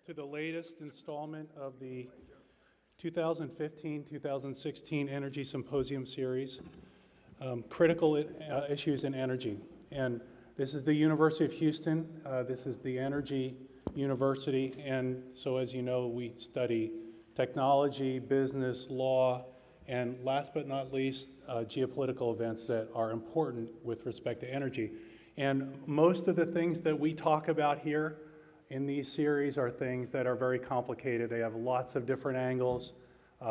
to the latest installment of the 2015-2016 Energy Symposium Series, Critical Issues in Energy. And this is the University of Houston. This is the Energy University. And so as you know, we study technology, business, law, and last but not least, geopolitical events that are important with respect to energy. And most of the things that we talk about here in these series are things that are very complicated. They have lots of different angles.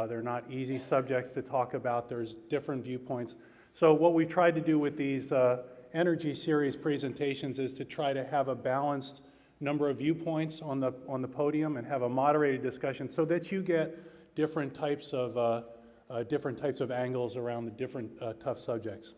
They're not easy subjects to talk about. There's different viewpoints. So what we've tried to do with these energy series presentations is to try to have a balanced number of viewpoints on the podium and have a moderated discussion so that you get different types of angles around the different tough subjects.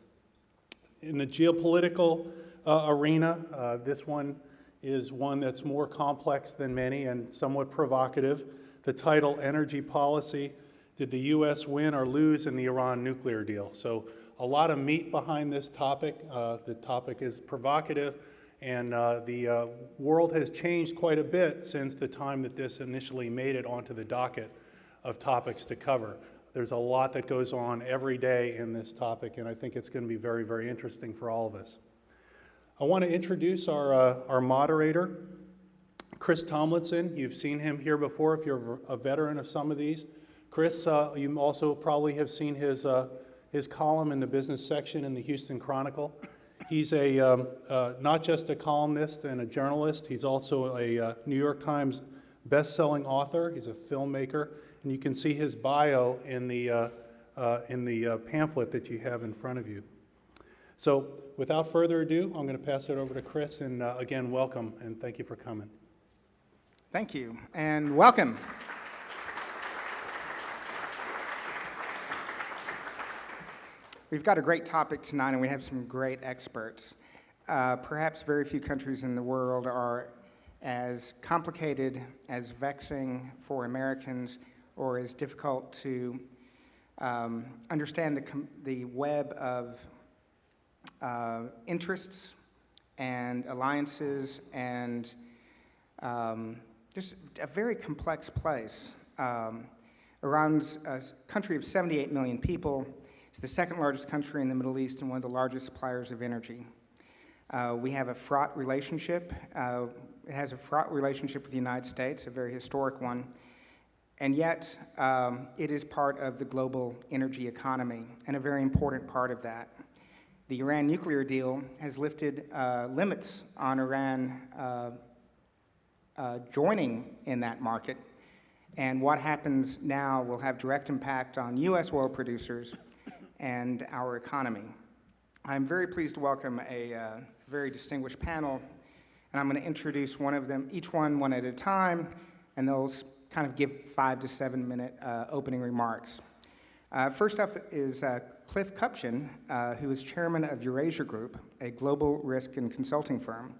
In the geopolitical arena, this one is one that's more complex than many and somewhat provocative. The title, Energy Policy, Did the U.S. Win or Lose in the Iran Nuclear Deal? So a lot of meat behind this topic. The topic is provocative, and the world has changed quite a bit since the time that this initially made it onto the docket of topics to cover. There's a lot that goes on every day in this topic, and I think it's going to be very, very interesting for all of us. I want to introduce our moderator, Chris Tomlinson. You've seen him here before if you're a veteran of some of these. Chris, you also probably have seen his column in the business section in the Houston Chronicle. He's not just a columnist and a journalist, he's also a New York Times best-selling author. He's a filmmaker, and you can see his bio in the pamphlet that you have in front of you. So without further ado, I'm going to pass it over to Chris, and again, welcome, and thank you for coming. Thank you, and welcome. We've got a great topic tonight, and we have some great experts. Perhaps very few countries in the world are as complicated, as vexing for Americans, or as difficult to understand the web of interests and alliances and just a very complex place. Iran's a country of 78 million people. It's the second largest country in the Middle East and one of the largest suppliers of energy. We have a fraught relationship. It has a fraught relationship with the United States, a very historic one. And yet, it is part of the global energy economy and a very important part of that. The Iran nuclear deal has lifted limits on Iran joining in that market. And what happens now will have direct impact on U.S. oil producers and our economy. I'm very pleased to welcome a very distinguished panel, and I'm going to introduce one of them, each one at a time, and they'll kind of give 5 to 7 minute opening remarks. First up is Cliff Kupchan, who is chairman of Eurasia Group, a global risk and consulting firm,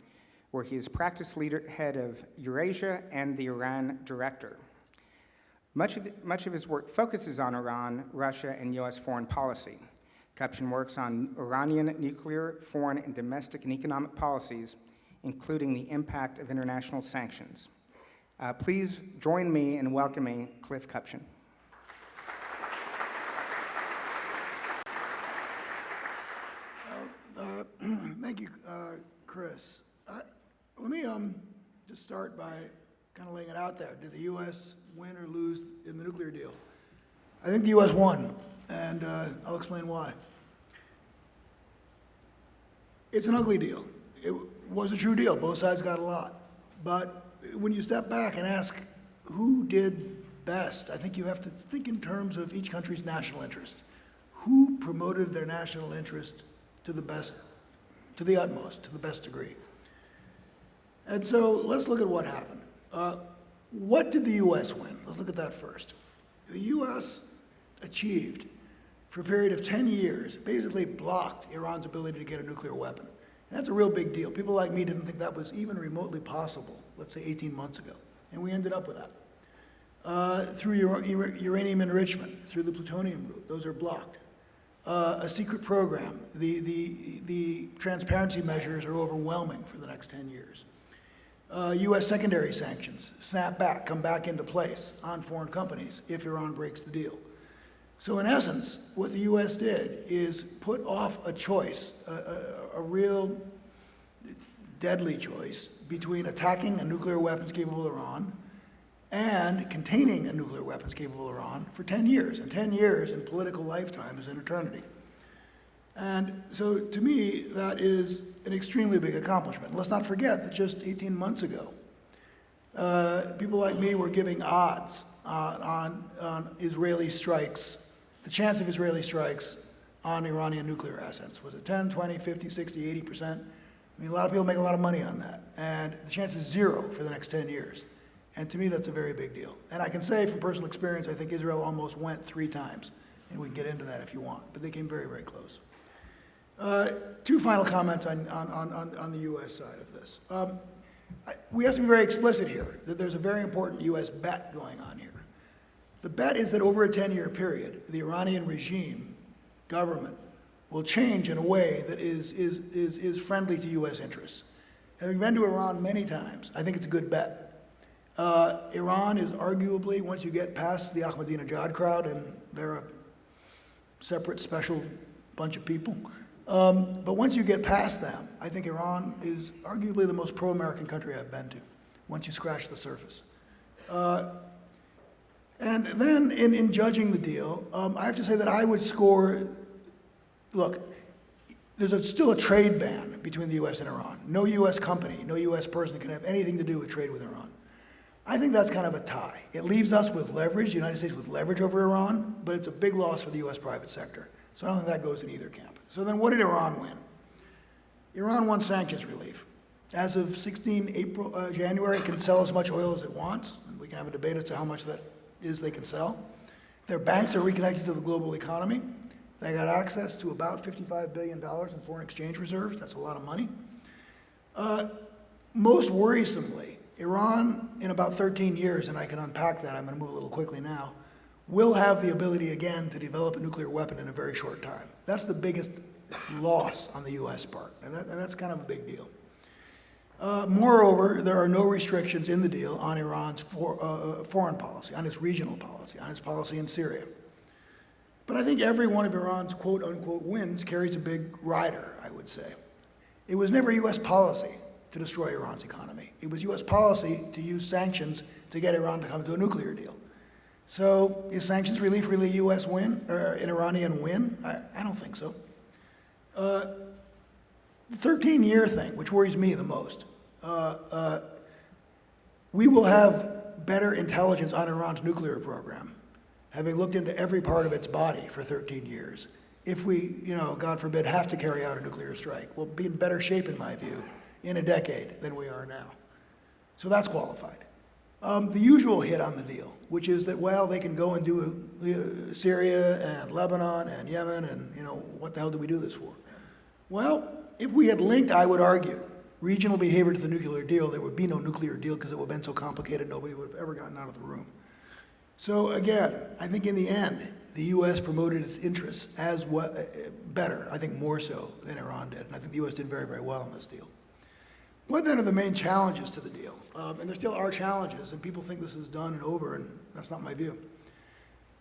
where he is practice leader, head of Eurasia and the Iran director. Much of his work focuses on Iran, Russia, and U.S. foreign policy. Kupchan works on Iranian nuclear, foreign, and domestic and economic policies, including the impact of international sanctions. Please join me in welcoming Cliff Kupchan. Thank you, Chris. Let me just start by kind of laying it out there. Did the U.S. win or lose in the nuclear deal? I think the U.S. won, and I'll explain why. It's an ugly deal. It was a true deal. Both sides got a lot. But when you step back and ask who did best, I think you have to think in terms of each country's national interest. Who promoted their national interest to the best, to the utmost, to the best degree? And so let's look at what happened. What did the U.S. win? Let's look at that first. The U.S. achieved, for a period of 10 years, basically blocked Iran's ability to get a nuclear weapon. And that's a real big deal. People like me didn't think that was even remotely possible, let's say 18 months ago. And we ended up with that. Through uranium enrichment, through the plutonium route, those are blocked. A secret program. The transparency measures are overwhelming for the next 10 years. U.S. secondary sanctions snap back, come back into place on foreign companies if Iran breaks the deal. So in essence, what the U.S. did is put off a choice, a real deadly choice between attacking a nuclear weapons-capable Iran and containing a nuclear weapons-capable Iran for 10 years. And 10 years in political lifetime is an eternity. And so to me, that is an extremely big accomplishment. Let's not forget that just 18 months ago, people like me were giving odds on Israeli strikes, the chance of Israeli strikes on Iranian nuclear assets. Was it 10, 20, 50, 60, 80%? I mean, a lot of people make a lot of money on that. And the chance is 0 for the next 10 years. And to me, that's a very big deal. And I can say from personal experience, I think Israel almost went 3 times. And we can get into that if you want. But they came very, very close. 2 final comments on the U.S. side of this. We have to be very explicit here that there's a very important U.S. bet going on here. The bet is that over a 10-year period, the Iranian regime, government, will change in a way that is friendly to U.S. interests. Having been to Iran many times, I think it's a good bet. Iran is arguably, once you get past the Ahmadinejad crowd, and they're a separate, special bunch of people, but once you get past them, I think Iran is arguably the most pro-American country I've been to, once you scratch the surface. And then in judging the deal, I have to say that I would score, look, there's still a trade ban between the U.S. and Iran. No U.S. company, no U.S. person can have anything to do with trade with Iran. I think that's kind of a tie. It leaves us with leverage, the United States with leverage over Iran, but it's a big loss for the U.S. private sector. So I don't think that goes in either camp. So then what did Iran win? Iran won sanctions relief. As of January, it can sell as much oil as it wants, and we can have a debate as to how much that is they can sell. Their banks are reconnected to the global economy. They got access to about $55 billion in foreign exchange reserves. That's a lot of money. Most worrisomely, Iran, in about 13 years, and I can unpack that, I'm going to move a little quickly now, will have the ability again to develop a nuclear weapon in a very short time. That's the biggest loss on the U.S. part, and that's kind of a big deal. Moreover, there are no restrictions in the deal on Iran's foreign policy, on its regional policy, on its policy in Syria. But I think every one of Iran's quote-unquote wins carries a big rider, I would say. It was never U.S. policy to destroy Iran's economy. It was U.S. policy to use sanctions to get Iran to come to a nuclear deal. So is sanctions relief really a U.S. win, or an Iranian win? I don't think so. The 13-year thing, which worries me the most, we will have better intelligence on Iran's nuclear program, having looked into every part of its body for 13 years. If we, God forbid, have to carry out a nuclear strike, we'll be in better shape, in my view, in a decade than we are now. So that's qualified. The usual hit on the deal, which is that, well, they can go and do Syria and Lebanon and Yemen, and, what the hell do we do this for? Well, if we had linked, I would argue, regional behavior to the nuclear deal, there would be no nuclear deal because it would have been so complicated, nobody would have ever gotten out of the room. So again, I think in the end, the U.S. promoted its interests as better, I think more so than Iran did, and I think the U.S. did very, very well in this deal. What then are the main challenges to the deal? And there still are challenges, and people think this is done and over, and that's not my view.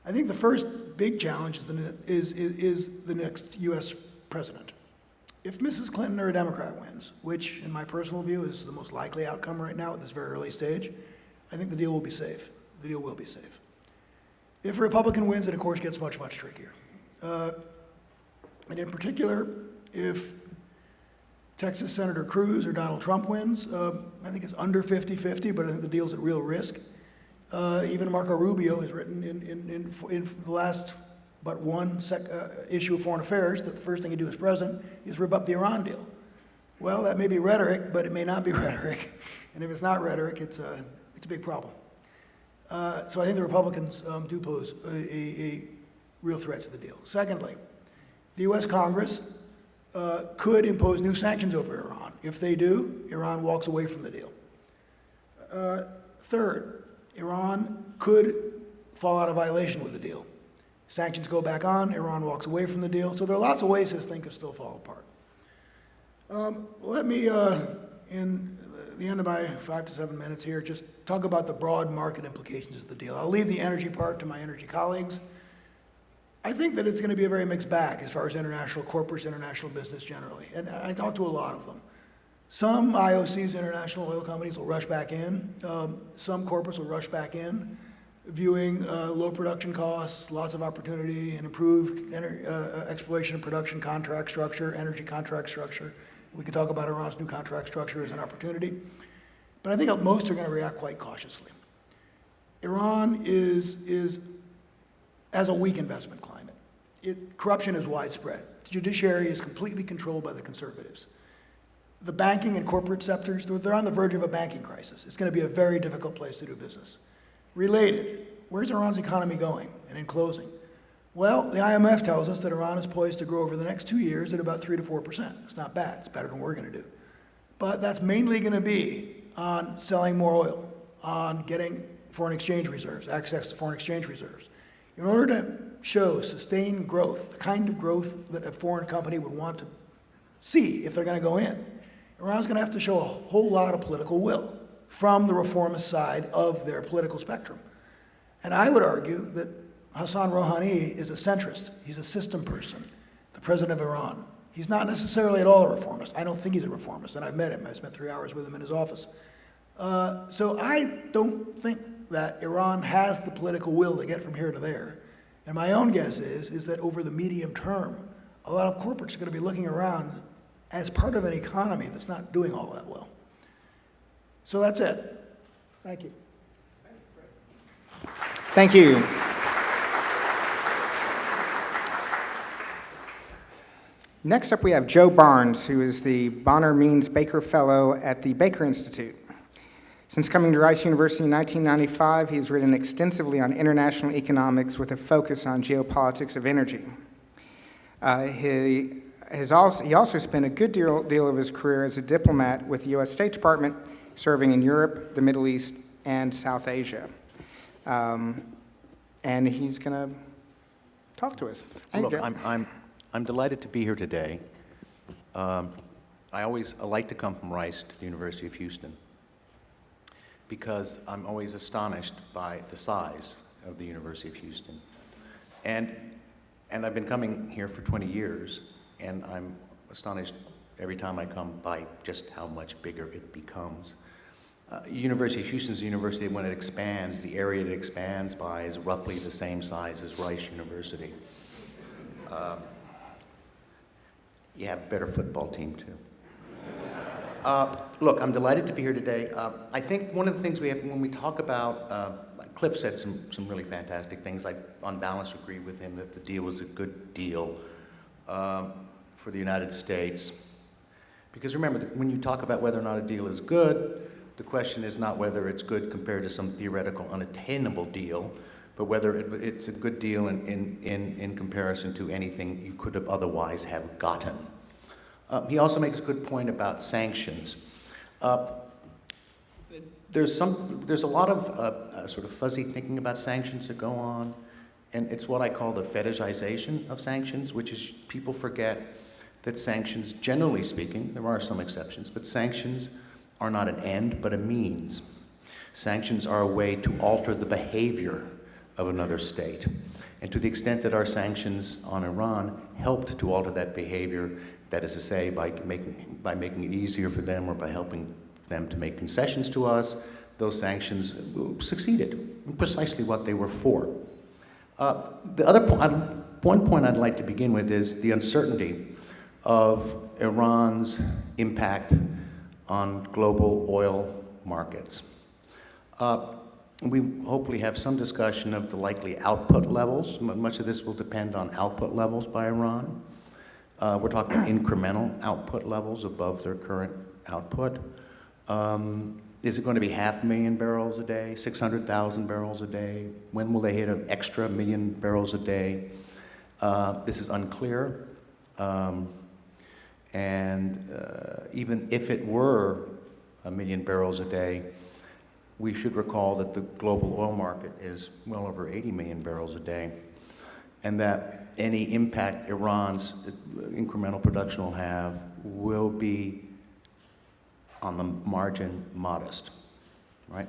I think the first big challenge is the next U.S. president. If Mrs. Clinton or a Democrat wins, which in my personal view is the most likely outcome right now at this very early stage, I think the deal will be safe. The deal will be safe. If a Republican wins, it of course gets much, much trickier. And in particular, if Texas Senator Cruz or Donald Trump wins, I think it's under 50-50, but I think the deal's at real risk. Even Marco Rubio has written in the last but one issue of Foreign Affairs that the first thing he'd do as president is rip up the Iran deal. Well, that may be rhetoric, but it may not be rhetoric. And if it's not rhetoric, it's a big problem. So I think the Republicans do pose a real threat to the deal. Secondly, the U.S. Congress could impose new sanctions over Iran. If they do, Iran walks away from the deal. Third, Iran could fall out of violation with the deal. Sanctions go back on, Iran walks away from the deal. So there are lots of ways this thing could still fall apart. Let me, in the end of my 5 to 7 minutes here, just talk about the broad market implications of the deal. I'll leave the energy part to my energy colleagues. I think that it's going to be a very mixed bag as far as international corporates, international business generally. And I talked to a lot of them. Some IOCs, international oil companies, will rush back in. Some corporates will rush back in, viewing low production costs, lots of opportunity, and improved exploration and production contract structure, energy contract structure. We could talk about Iran's new contract structure as an opportunity. But I think most are going to react quite cautiously. Iran has a weak investment climate. Corruption is widespread. The judiciary is completely controlled by the conservatives. The banking and corporate sectors, they're on the verge of a banking crisis. It's going to be a very difficult place to do business. Related, where's Iran's economy going? And in closing, well, the IMF tells us that Iran is poised to grow over the next 2 years at about 3 to 4%. It's not bad. It's better than we're going to do. But that's mainly going to be on selling more oil, on getting foreign exchange reserves, access to foreign exchange reserves. In order to show sustained growth, the kind of growth that a foreign company would want to see if they're going to go in, Iran's going to have to show a whole lot of political will from the reformist side of their political spectrum. And I would argue that Hassan Rouhani is a centrist. He's a system person, the president of Iran. He's not necessarily at all a reformist. I don't think he's a reformist, and I've met him. I spent 3 hours with him in his office. So I don't think that Iran has the political will to get from here to there. And my own guess is that over the medium term, a lot of corporates are going to be looking around as part of an economy that's not doing all that well. So that's it. Thank you. Thank you. Next up, we have Joe Barnes, who is the Bonner Means Baker Fellow at the Baker Institute. Since coming to Rice University in 1995, he has written extensively on international economics with a focus on geopolitics of energy. He also spent a good deal of his career as a diplomat with the U.S. State Department, serving in Europe, the Middle East, and South Asia. And he's going to talk to us. Look, I'm delighted to be here today. I like to come from Rice to the University of Houston because I'm always astonished by the size of the University of Houston. And I've been coming here for 20 years, and I'm astonished every time I come by just how much bigger it becomes. University of Houston is a university when it expands, the area it expands by is roughly the same size as Rice University. You have a better football team, too. Look, I'm delighted to be here today. I think one of the things we have, when we talk about, Cliff said some really fantastic things. I, on balance, agree with him that the deal was a good deal for the United States. Because remember, when you talk about whether or not a deal is good, the question is not whether it's good compared to some theoretical, unattainable deal, but whether it's a good deal in comparison to anything you could have otherwise have gotten. He also makes a good point about sanctions. There's a lot of sort of fuzzy thinking about sanctions that go on, and it's what I call the fetishization of sanctions, which is people forget that sanctions, generally speaking, there are some exceptions, but sanctions are not an end, but a means. Sanctions are a way to alter the behavior of another state. And to the extent that our sanctions on Iran helped to alter that behavior, that is to say, by making it easier for them or by helping them to make concessions to us, those sanctions succeeded in precisely what they were for. One point I'd like to begin with is the uncertainty of Iran's impact on global oil markets. We hopefully have some discussion of the likely output levels. Much of this will depend on output levels by Iran. We're talking incremental output levels above their current output. Is it going to be 500,000 barrels a day, 600,000 barrels a day? When will they hit an extra 1 million barrels a day? This is unclear. Even if it were 1 million barrels a day, we should recall that the global oil market is well over 80 million barrels a day, and that any impact Iran's incremental production will have will be on the margin, modest, right?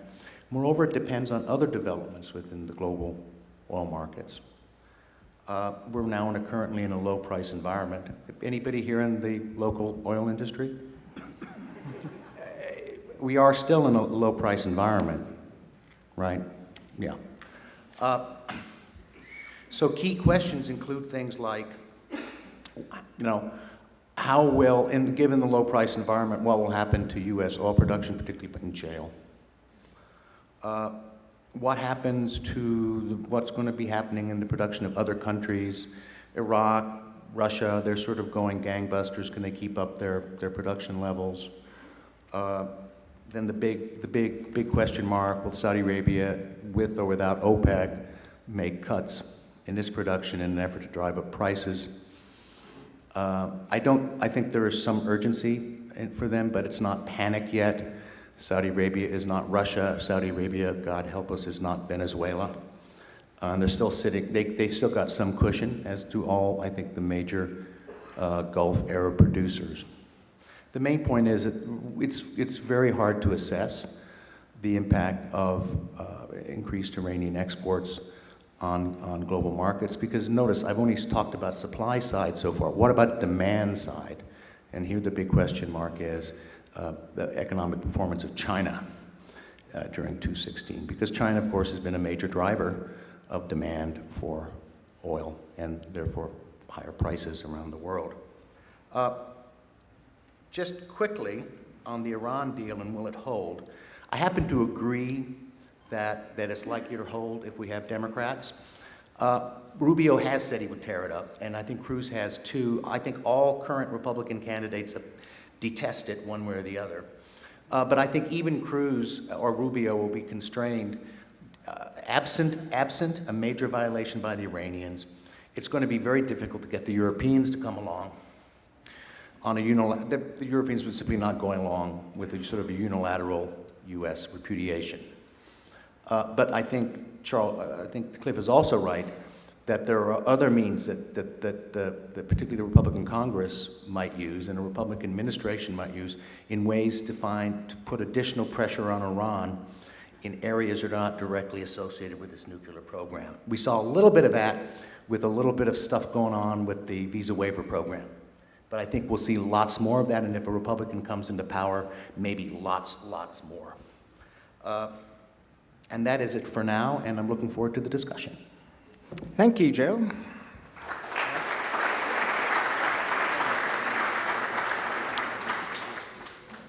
Moreover, it depends on other developments within the global oil markets. We're now currently in a low price environment. Anybody here in the local oil industry? We are still in a low price environment, right? Yeah. So key questions include things like, how will, given the low price environment, what will happen to U.S. oil production, particularly in shale? What happens to what's going to be happening in the production of other countries? Iraq, Russia, they're sort of going gangbusters. Can they keep up their production levels? Then the big question mark, will Saudi Arabia, with or without OPEC, make cuts in this production in an effort to drive up prices? I think there is some urgency for them, but it's not panic yet. Saudi Arabia is not Russia. Saudi Arabia, God help us, is not Venezuela. And they're still sitting, they still got some cushion, as do all, I think, the major Gulf Arab producers. The main point is that it's very hard to assess the impact of increased Iranian exports on global markets, because notice, I've only talked about supply side so far. What about demand side? And here the big question mark is the economic performance of China during 2016, because China, of course, has been a major driver of demand for oil and therefore higher prices around the world. Just quickly on the Iran deal and will it hold, I happen to agree that it's likely to hold if we have Democrats. Rubio has said he would tear it up, and I think Cruz has too. I think all current Republican candidates detest it one way or the other. But I think even Cruz or Rubio will be constrained, absent a major violation by the Iranians. It's going to be very difficult to get the Europeans to come along on a unilateral. The Europeans would simply not go along with a sort of a unilateral U.S. repudiation. But I think Cliff is also right that there are other means that particularly the Republican Congress might use and a Republican administration might use in ways to put additional pressure on Iran in areas that are not directly associated with its nuclear program. We saw a little bit of that with a little bit of stuff going on with the visa waiver program. But I think we'll see lots more of that, and if a Republican comes into power, maybe lots more. And that is it for now, and I'm looking forward to the discussion. Thank you, Joe.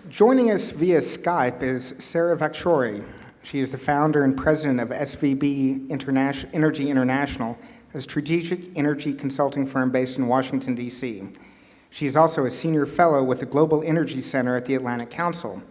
Joining us via Skype is Sarah Vakshori. She is the founder and president of SVB Energy International, a strategic energy consulting firm based in Washington, D.C. She is also a senior fellow with the Global Energy Center at the Atlantic Council.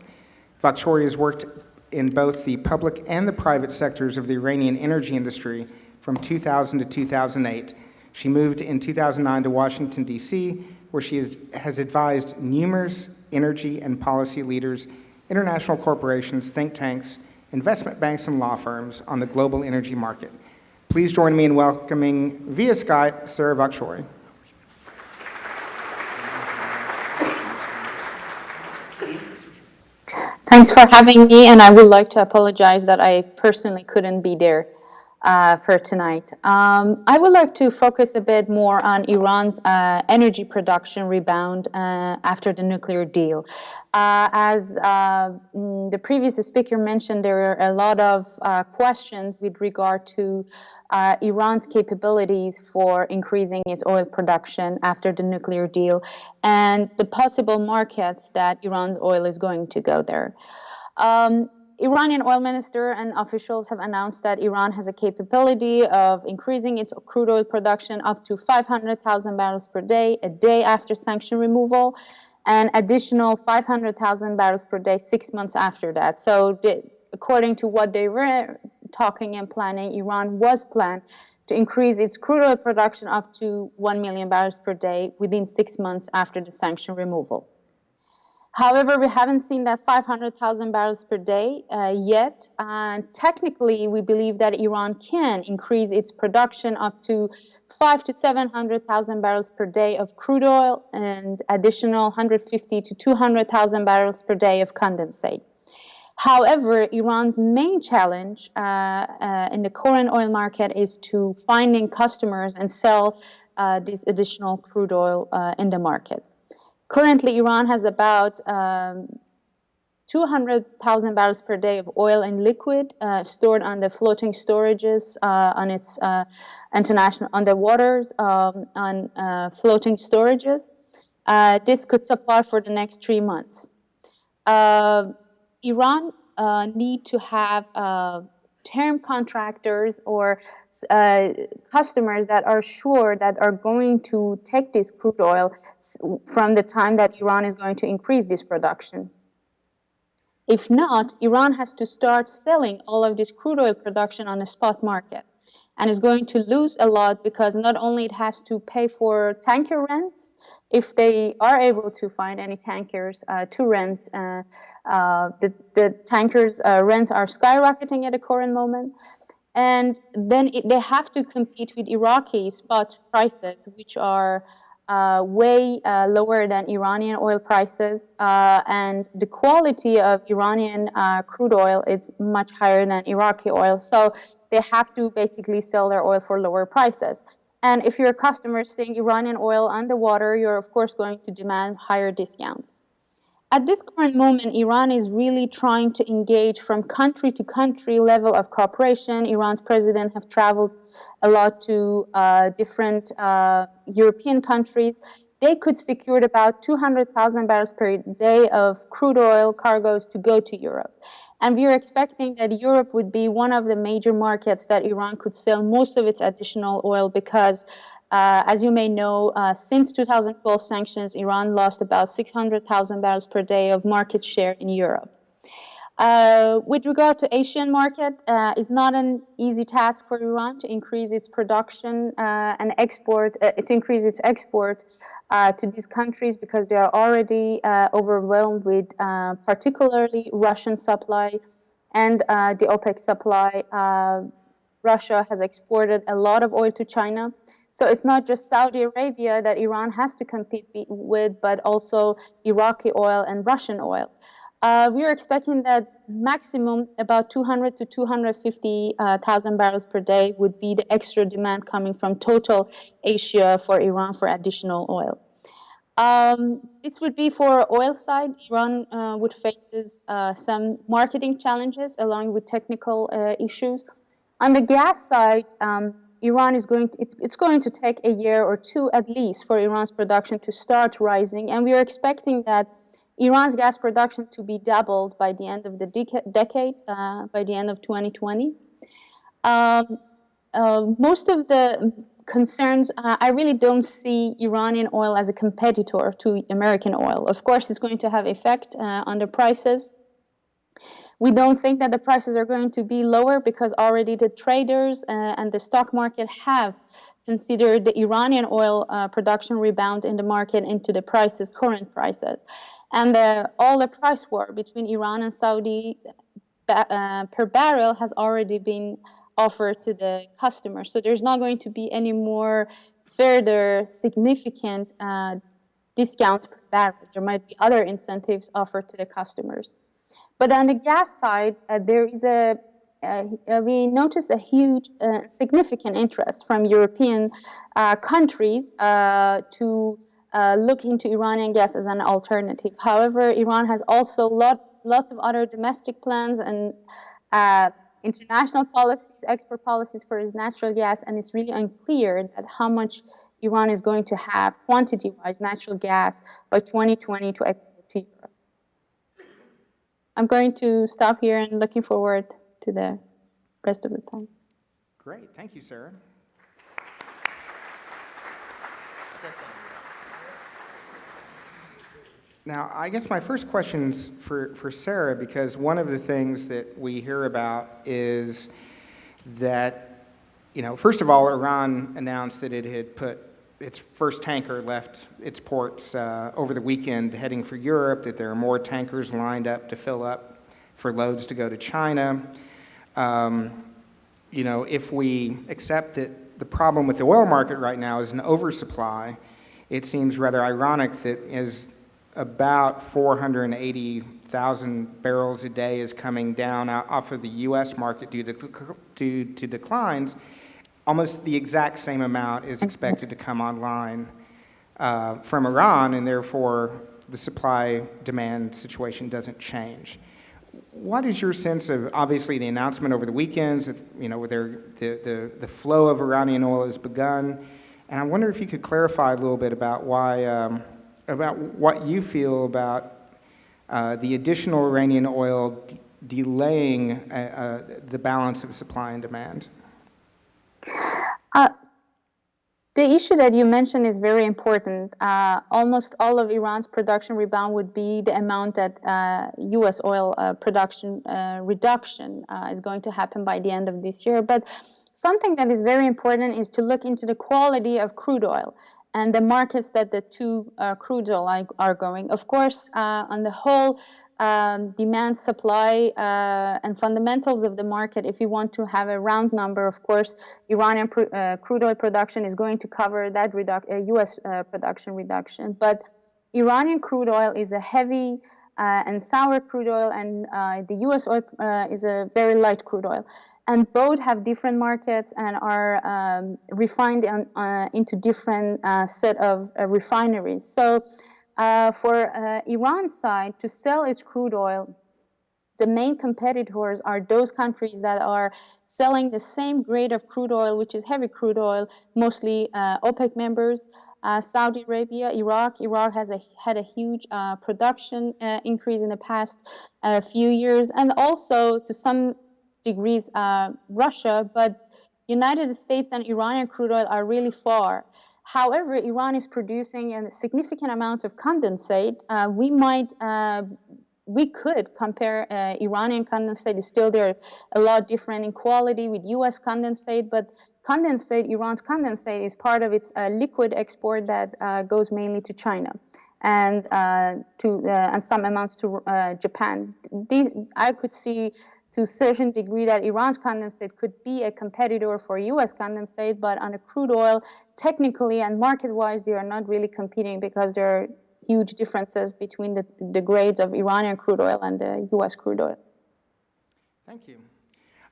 Vakshori has worked in both the public and the private sectors of the Iranian energy industry from 2000 to 2008. She moved in 2009 to Washington, D.C., where she has advised numerous energy and policy leaders, international corporations, think tanks, investment banks, and law firms on the global energy market. Please join me in welcoming via Skype Sarah Vakshori. Thanks for having me, and I would like to apologize that I personally couldn't be there for tonight. I would like to focus a bit more on Iran's energy production rebound after the nuclear deal. As the previous speaker mentioned, there are a lot of questions with regard to Iran's capabilities for increasing its oil production after the nuclear deal and the possible markets that Iran's oil is going to go there. Iranian oil minister and officials have announced that Iran has a capability of increasing its crude oil production up to 500,000 barrels per day a day after sanction removal, and additional 500,000 barrels per day 6 months after that. So according to what they were talking and planning, Iran was planned to increase its crude oil production up to 1 million barrels per day within 6 months after the sanction removal. However, we haven't seen that 500,000 barrels per day yet. Technically, we believe that Iran can increase its production up to 5 to 700,000 barrels per day of crude oil and additional 150 to 200,000 barrels per day of condensate. However, Iran's main challenge in the current oil market is to finding customers and sell this additional crude oil in the market. Currently, Iran has about 200,000 barrels per day of oil in liquid stored on the floating storages on its international underwaters on floating storages. This could supply for the next 3 months. Iran need to have term contractors or customers that are sure that are going to take this crude oil from the time that Iran is going to increase this production. If not, Iran has to start selling all of this crude oil production on the spot market and is going to lose a lot because not only it has to pay for tanker rents, if they are able to find any tankers to rent, the tankers' rents are skyrocketing at the current moment. And then they have to compete with Iraqi spot prices, which are way lower than Iranian oil prices. And the quality of Iranian crude oil is much higher than Iraqi oil. So they have to basically sell their oil for lower prices. And if you're a customer seeing Iranian oil on the water, you're of course going to demand higher discounts. At this current moment, Iran is really trying to engage from country to country level of cooperation. Iran's president have traveled a lot to different European countries. They could secure about 200,000 barrels per day of crude oil cargoes to go to Europe. And we are expecting that Europe would be one of the major markets that Iran could sell most of its additional oil because as you may know, since 2012 sanctions, Iran lost about 600,000 barrels per day of market share in Europe. With regard to Asian market, it's not an easy task for Iran to increase its production and export, to increase its export to these countries because they are already overwhelmed with particularly Russian supply and the OPEC supply. Russia has exported a lot of oil to China. So it's not just Saudi Arabia that Iran has to compete with, but also Iraqi oil and Russian oil. We are expecting that maximum about 200 to 250,000 barrels per day would be the extra demand coming from total Asia for Iran for additional oil. This would be for oil side. Iran would face some marketing challenges along with technical issues. On the gas side, Iran is it's going to take a year or two at least for Iran's production to start rising, and we are expecting that Iran's gas production to be doubled by the end of the decade, by the end of 2020. Most of the concerns, I really don't see Iranian oil as a competitor to American oil. Of course, it's going to have effect on the prices. We don't think that the prices are going to be lower because already the traders and the stock market have considered the Iranian oil production rebound in the market into the prices, current prices. And all the price war between Iran and Saudi per barrel has already been offered to the customers. So there's not going to be any more further significant discounts per barrel. There might be other incentives offered to the customers. But on the gas side, there is we noticed a huge, significant interest from European countries to look into Iranian gas as an alternative. However, Iran has also lots of other domestic plans and international policies, export policies for its natural gas, and it's really unclear that how much Iran is going to have quantity-wise natural gas by 2020 to export to Europe. I'm going to stop here and looking forward to the rest of the time. Great, thank you, Sarah. Now, I guess my first question's for Sarah, because one of the things that we hear about is that, first of all, Iran announced that it had put its first tanker left its ports over the weekend heading for Europe, that there are more tankers lined up to fill up for loads to go to China. If we accept that the problem with the oil market right now is an oversupply, it seems rather ironic that as about 480,000 barrels a day is coming down off of the U.S. market due to declines, almost the exact same amount is expected to come online from Iran, and therefore the supply-demand situation doesn't change. What is your sense of, obviously, the announcement over the weekends that, the flow of Iranian oil has begun, and I wonder if you could clarify a little bit about about what you feel about the additional Iranian oil delaying the balance of supply and demand. The issue that you mentioned is very important. Almost all of Iran's production rebound would be the amount that U.S. oil production reduction is going to happen by the end of this year. But something that is very important is to look into the quality of crude oil and the markets that the two crude oil are going. Of course, on the whole, demand, supply, and fundamentals of the market, if you want to have a round number, of course, Iranian crude oil production is going to cover that U.S. Production reduction. But Iranian crude oil is a heavy and sour crude oil, and the U.S. oil is a very light crude oil. And both have different markets and are refined into different set of refineries. So for Iran's side, to sell its crude oil, the main competitors are those countries that are selling the same grade of crude oil, which is heavy crude oil, mostly OPEC members, Saudi Arabia, Iraq. Iraq has had a huge production increase in the past few years, and also to some degrees Russia, but United States and Iranian crude oil are really far. However, Iran is producing a significant amount of condensate. We could compare Iranian condensate. It's still there a lot different in quality with U.S. condensate, but Iran's condensate is part of its liquid export that goes mainly to China and some amounts to Japan. I could see to a certain degree that Iran's condensate could be a competitor for U.S. condensate, but on a crude oil, technically and market-wise, they are not really competing because there are huge differences between the grades of Iranian crude oil and the U.S. crude oil. Thank you.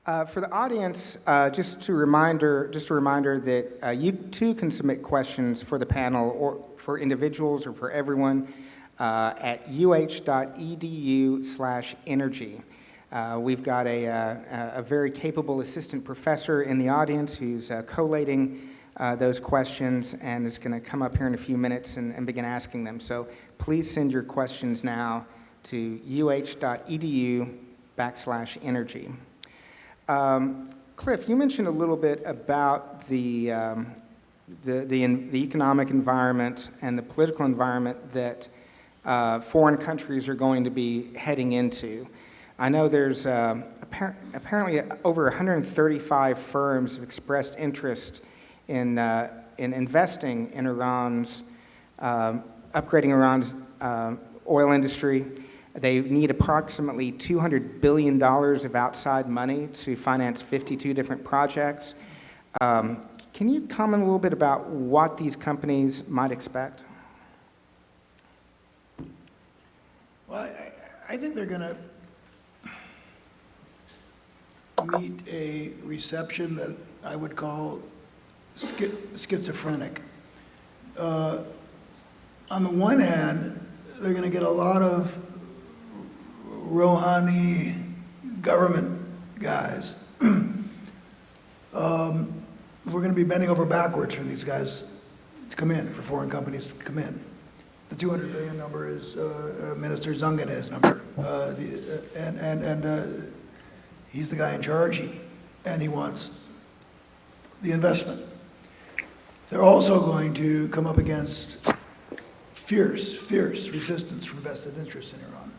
For the audience, just a reminder that you too can submit questions for the panel or for individuals or for everyone at uh.edu/energy. We've got a very capable assistant professor in the audience who's collating those questions and is going to come up here in a few minutes and begin asking them. So please send your questions now to uh.edu/energy. Cliff, you mentioned a little bit about the economic environment and the political environment that foreign countries are going to be heading into. I know there's apparently over 135 firms have expressed interest in investing in Iran's, upgrading Iran's oil industry. They need approximately $200 billion of outside money to finance 52 different projects. Can you comment a little bit about what these companies might expect? Well, I think they're going to meet a reception that I would call schizophrenic. On the one hand, they're going to get a lot of Rouhani government guys. We're going to be bending over backwards for these guys to come in, for foreign companies to come in. The 200 billion number is Minister Zanganeh's number, he's the guy in charge, and he wants the investment. They're also going to come up against fierce resistance from vested interests in Iran.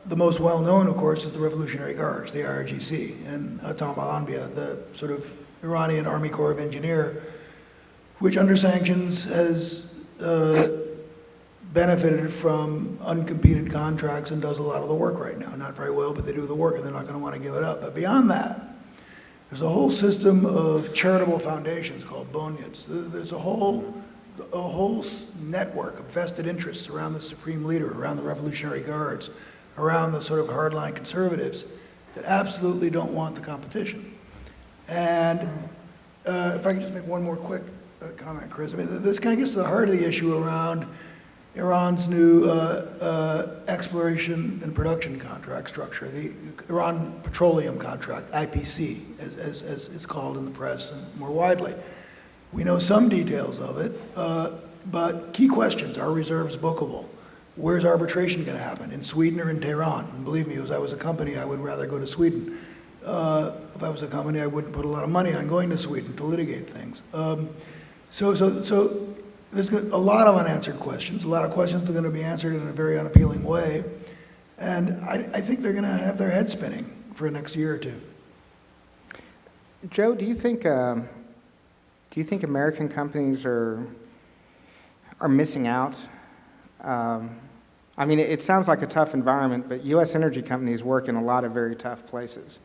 The most well-known, of course, is the Revolutionary Guards, the IRGC, and Atam al-Anbiya, the sort of Iranian Army Corps of Engineer, which under sanctions has benefited from uncompeted contracts and does a lot of the work right now. Not very well, but they do the work and they're not going to want to give it up. But beyond that, there's a whole system of charitable foundations called bonyets. There's a whole network of vested interests around the supreme leader, around the Revolutionary Guards, around the sort of hardline conservatives that absolutely don't want the competition. And if I could just make one more quick comment, Chris. I mean, this kind of gets to the heart of the issue around Iran's new exploration and production contract structure, the Iran Petroleum Contract, IPC, as it's called in the press and more widely. We know some details of it, but key questions: are reserves bookable? Where's arbitration going to happen? In Sweden or in Tehran? And believe me, if I was a company, I would rather go to Sweden. If I was a company, I wouldn't put a lot of money on going to Sweden to litigate things. So there's a lot of unanswered questions, a lot of questions that are going to be answered in a very unappealing way. And I think they're going to have their head spinning for the next year or two. Joe, do you think American companies are missing out? I mean, it sounds like a tough environment, but U.S. energy companies work in a lot of very tough places.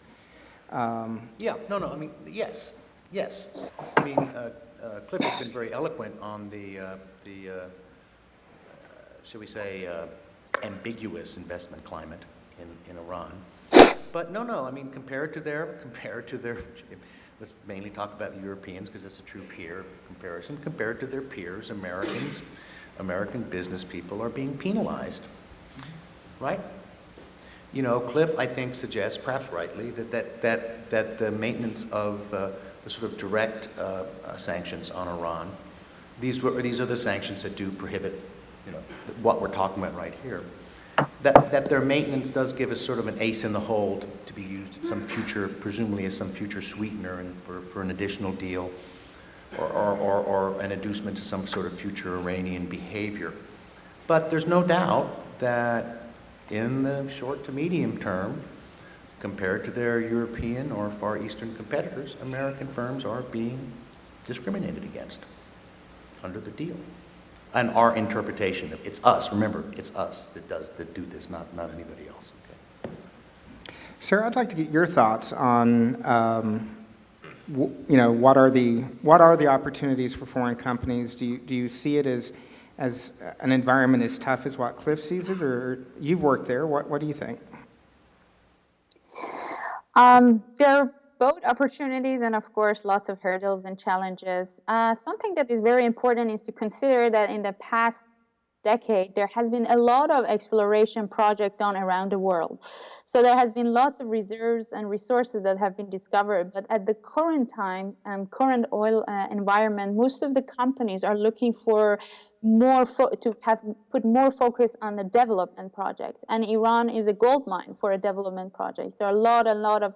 Yeah, no, I mean, yes. I mean, Cliff has been very eloquent on the shall we say, ambiguous investment climate in Iran. But no, I mean, compared to their, let's mainly talk about the Europeans because it's a true peer comparison. Compared to their peers, American business people are being penalized, right? You know, Cliff, I think, suggests, perhaps rightly, that the maintenance of the sort of direct sanctions on Iran, these are the sanctions that do prohibit, you know, what we're talking about right here. That their maintenance does give us sort of an ace in the hole to be used at some future, presumably as some future sweetener and for an additional deal, or an inducement to some sort of future Iranian behavior. But there's no doubt that in the short to medium term, compared to their European or Far Eastern competitors, American firms are being discriminated against under the deal. And our interpretation of it's us, remember, it's us that do this, not anybody else. Okay. Sarah, I'd like to get your thoughts on you know, what are the opportunities for foreign companies? Do you see it as an environment as tough as what Cliff sees it, or you've worked there? What do you think? There are both opportunities and, of course, lots of hurdles and challenges. Something that is very important is to consider that in the past decade, there has been a lot of exploration projects done around the world. So there has been lots of reserves and resources that have been discovered. But at the current time and current oil environment, most of the companies are looking for put more focus on the development projects. And Iran is a gold mine for a development projects. There are a lot of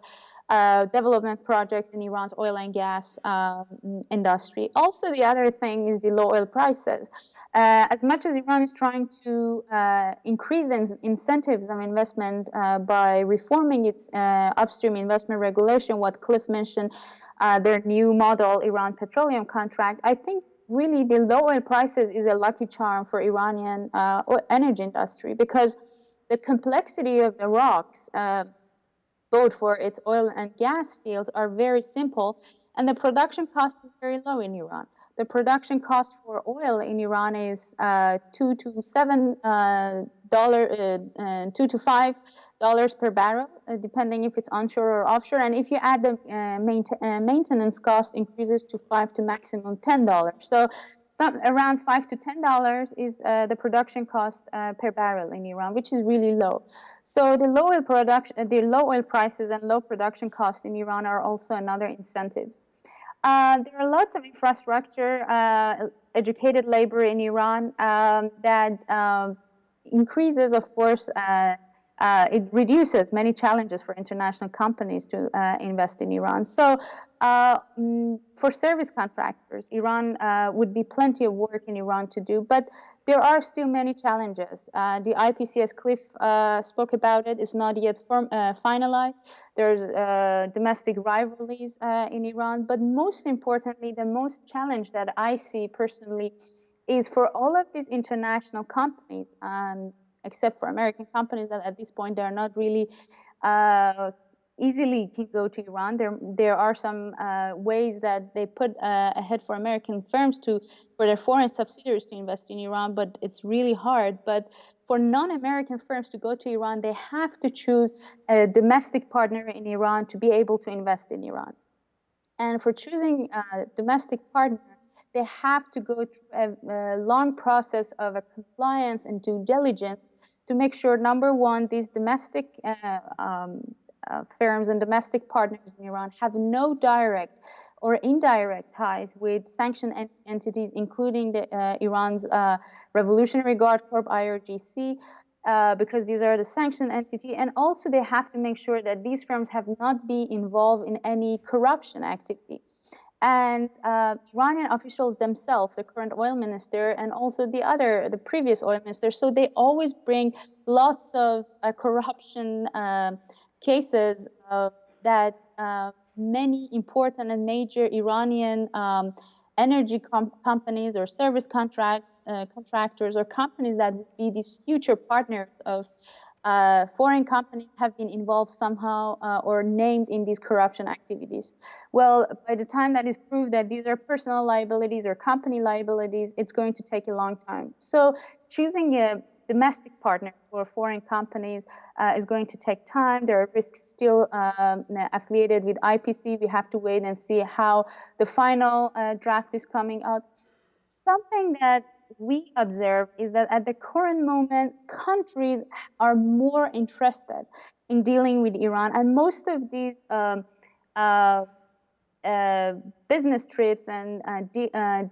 development projects in Iran's oil and gas industry. Also, the other thing is the low oil prices. As much as Iran is trying to increase the incentives of investment by reforming its upstream investment regulation, what Cliff mentioned, their new model, Iran Petroleum Contract, I think really the low oil prices is a lucky charm for Iranian energy industry, because the complexity of the rocks, both for its oil and gas fields, are very simple, and the production cost is very low in Iran. The production cost for oil in Iran is $2 to $5 per barrel, depending if it's onshore or offshore. And if you add the maintenance cost, increases to $5 to maximum $10. So around $5 to $10 is the production cost per barrel in Iran, which is really low. So the low oil prices and low production costs in Iran are also another incentives. There are lots of infrastructure, educated labor in Iran that increases, of course, it reduces many challenges for international companies to invest in Iran. So for service contractors, Iran would be plenty of work in Iran to do, but there are still many challenges. The IPC, as Cliff spoke about it, is not yet finalized. There's domestic rivalries in Iran, but most importantly, the most challenge that I see personally is for all of these international companies, except for American companies that at this point they are not really easily can go to Iran. There are some ways that they put ahead for American firms for their foreign subsidiaries to invest in Iran, but it's really hard. But for non-American firms to go to Iran, they have to choose a domestic partner in Iran to be able to invest in Iran. And for choosing a domestic partner, they have to go through a long process of a compliance and due diligence to make sure, number one, these domestic firms and domestic partners in Iran have no direct or indirect ties with sanctioned entities, including Iran's Revolutionary Guard Corps, IRGC, because these are the sanctioned entity. And also they have to make sure that these firms have not been involved in any corruption activity. And Iranian officials themselves, the current oil minister, and also the previous oil minister, so they always bring lots of corruption cases that many important and major Iranian energy companies or service contractors or companies that would be these future partners of foreign companies have been involved somehow or named in these corruption activities. Well, by the time that is proved that these are personal liabilities or company liabilities, it's going to take a long time. So choosing a domestic partner for foreign companies is going to take time. There are risks still affiliated with IPC. We have to wait and see how the final draft is coming out. Something that we observe is that at the current moment, countries are more interested in dealing with Iran, and most of these business trips and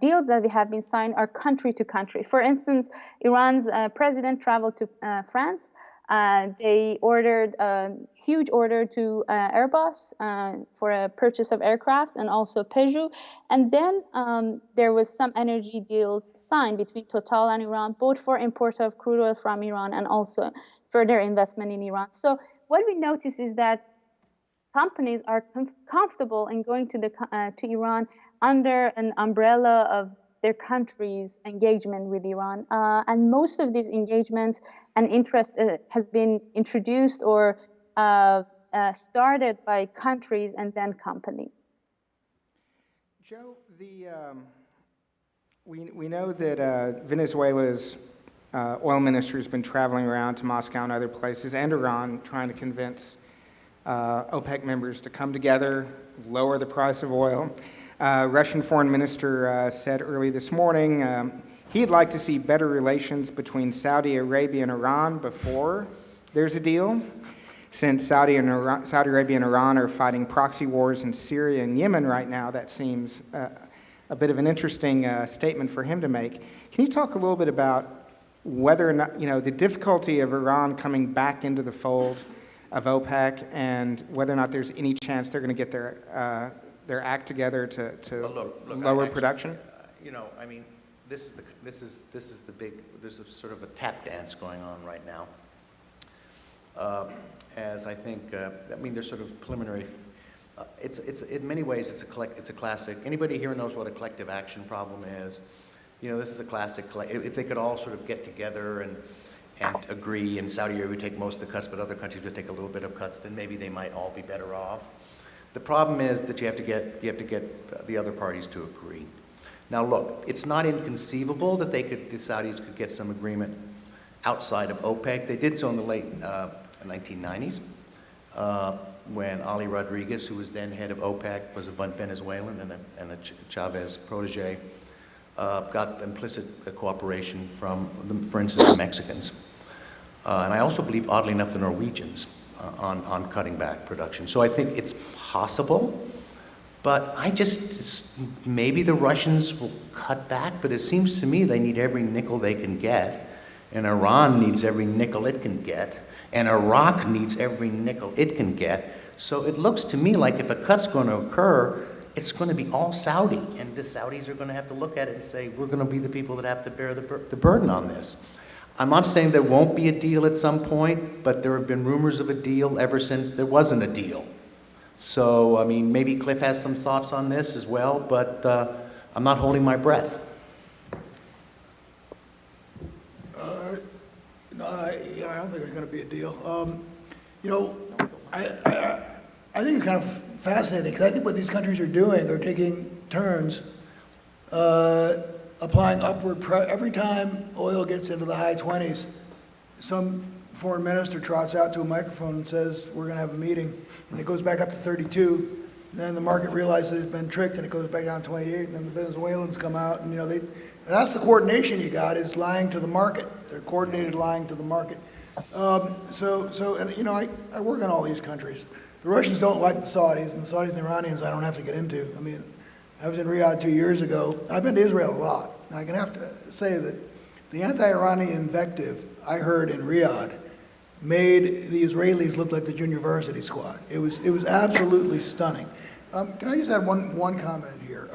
deals that we have been signed are country to country. For instance, Iran's president traveled to France. They ordered a huge order to Airbus for a purchase of aircrafts and also Peugeot. And then there was some energy deals signed between Total and Iran, both for import of crude oil from Iran and also further investment in Iran. So what we notice is that companies are comfortable in going to Iran under an umbrella of their country's engagement with Iran. And most of these engagements and interest has been introduced or started by countries and then companies. Joe, we know that Venezuela's oil minister has been traveling around to Moscow and other places and Iran trying to convince OPEC members to come together, lower the price of oil. Russian foreign minister said early this morning he'd like to see better relations between Saudi Arabia and Iran before there's a deal, since Saudi Arabia and Iran are fighting proxy wars in Syria and Yemen right now. That seems a bit of an interesting statement for him to make. Can you talk a little bit about whether or not, the difficulty of Iran coming back into the fold of OPEC and whether or not there's any chance they're going to get their act together to lower production? This is the big. There's a sort of a tap dance going on right now. As I think, there's sort of preliminary. It's in many ways it's a classic. Anybody here knows what a collective action problem is? This is a classic. If they could all sort of get together and agree, and Saudi Arabia would take most of the cuts, but other countries would take a little bit of cuts, then maybe they might all be better off. The problem is that you have to get the other parties to agree. Now look, it's not inconceivable that the Saudis could get some agreement outside of OPEC. They did so in the late 1990s when Ali Rodriguez, who was then head of OPEC, was a Venezuelan and a Chavez protege, got implicit cooperation from, for instance, the Mexicans. And I also believe, oddly enough, the Norwegians on cutting back production. So I think it's possible, but maybe the Russians will cut back, but it seems to me they need every nickel they can get, and Iran needs every nickel it can get And Iraq needs every nickel it can get. So it looks to me like if a cut's going to occur, it's going to be all Saudi. And the Saudis are going to have to look at it and say, we're going to be the people that have to bear the burden on this. I'm not saying there won't be a deal at some point, but there have been rumors of a deal ever since there wasn't a deal. So, I mean, maybe Cliff has some thoughts on this as well, but I'm not holding my breath. No, I don't think there's going to be a deal. You know, I think it's kind of fascinating, because I think what these countries are doing are taking turns applying upward pressure. Every time oil gets into the high 20s, some foreign minister trots out to a microphone and says, we're going to have a meeting, and it goes back up to 32. Then the market realizes it's been tricked, and it goes back down to 28, and then the Venezuelans come out, and, you know, that's the coordination you got, is lying to the market. They're coordinated lying to the market. And, you know, I work on all these countries. The Russians don't like the Saudis, and the Saudis and the Iranians I don't have to get into. I mean, I was in Riyadh 2 years ago, and I've been to Israel a lot, and I can have to say that the anti-Iranian invective I heard in Riyadh made the Israelis look like the junior varsity squad. It was absolutely stunning. Can I just add one comment here?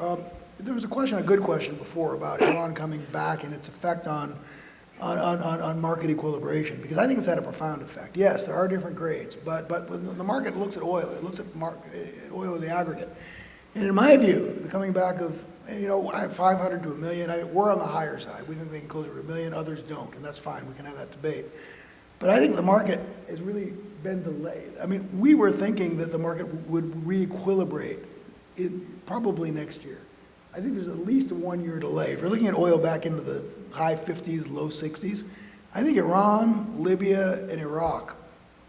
There was a good question before about Iran coming back and its effect on market equilibration, because I think it's had a profound effect. Yes, there are different grades, but when the market looks at oil, it looks at oil in the aggregate. And in my view, the coming back of, you know, 500 to 1 million, we're on the higher side. We think they can close at 1 million, others don't, and that's fine. We can have that debate. But I think the market has really been delayed. I mean, we were thinking that the market would re-equilibrate probably next year. I think there's at least a 1-year delay. If you're looking at oil back into the high 50s, low 60s, I think Iran, Libya, and Iraq,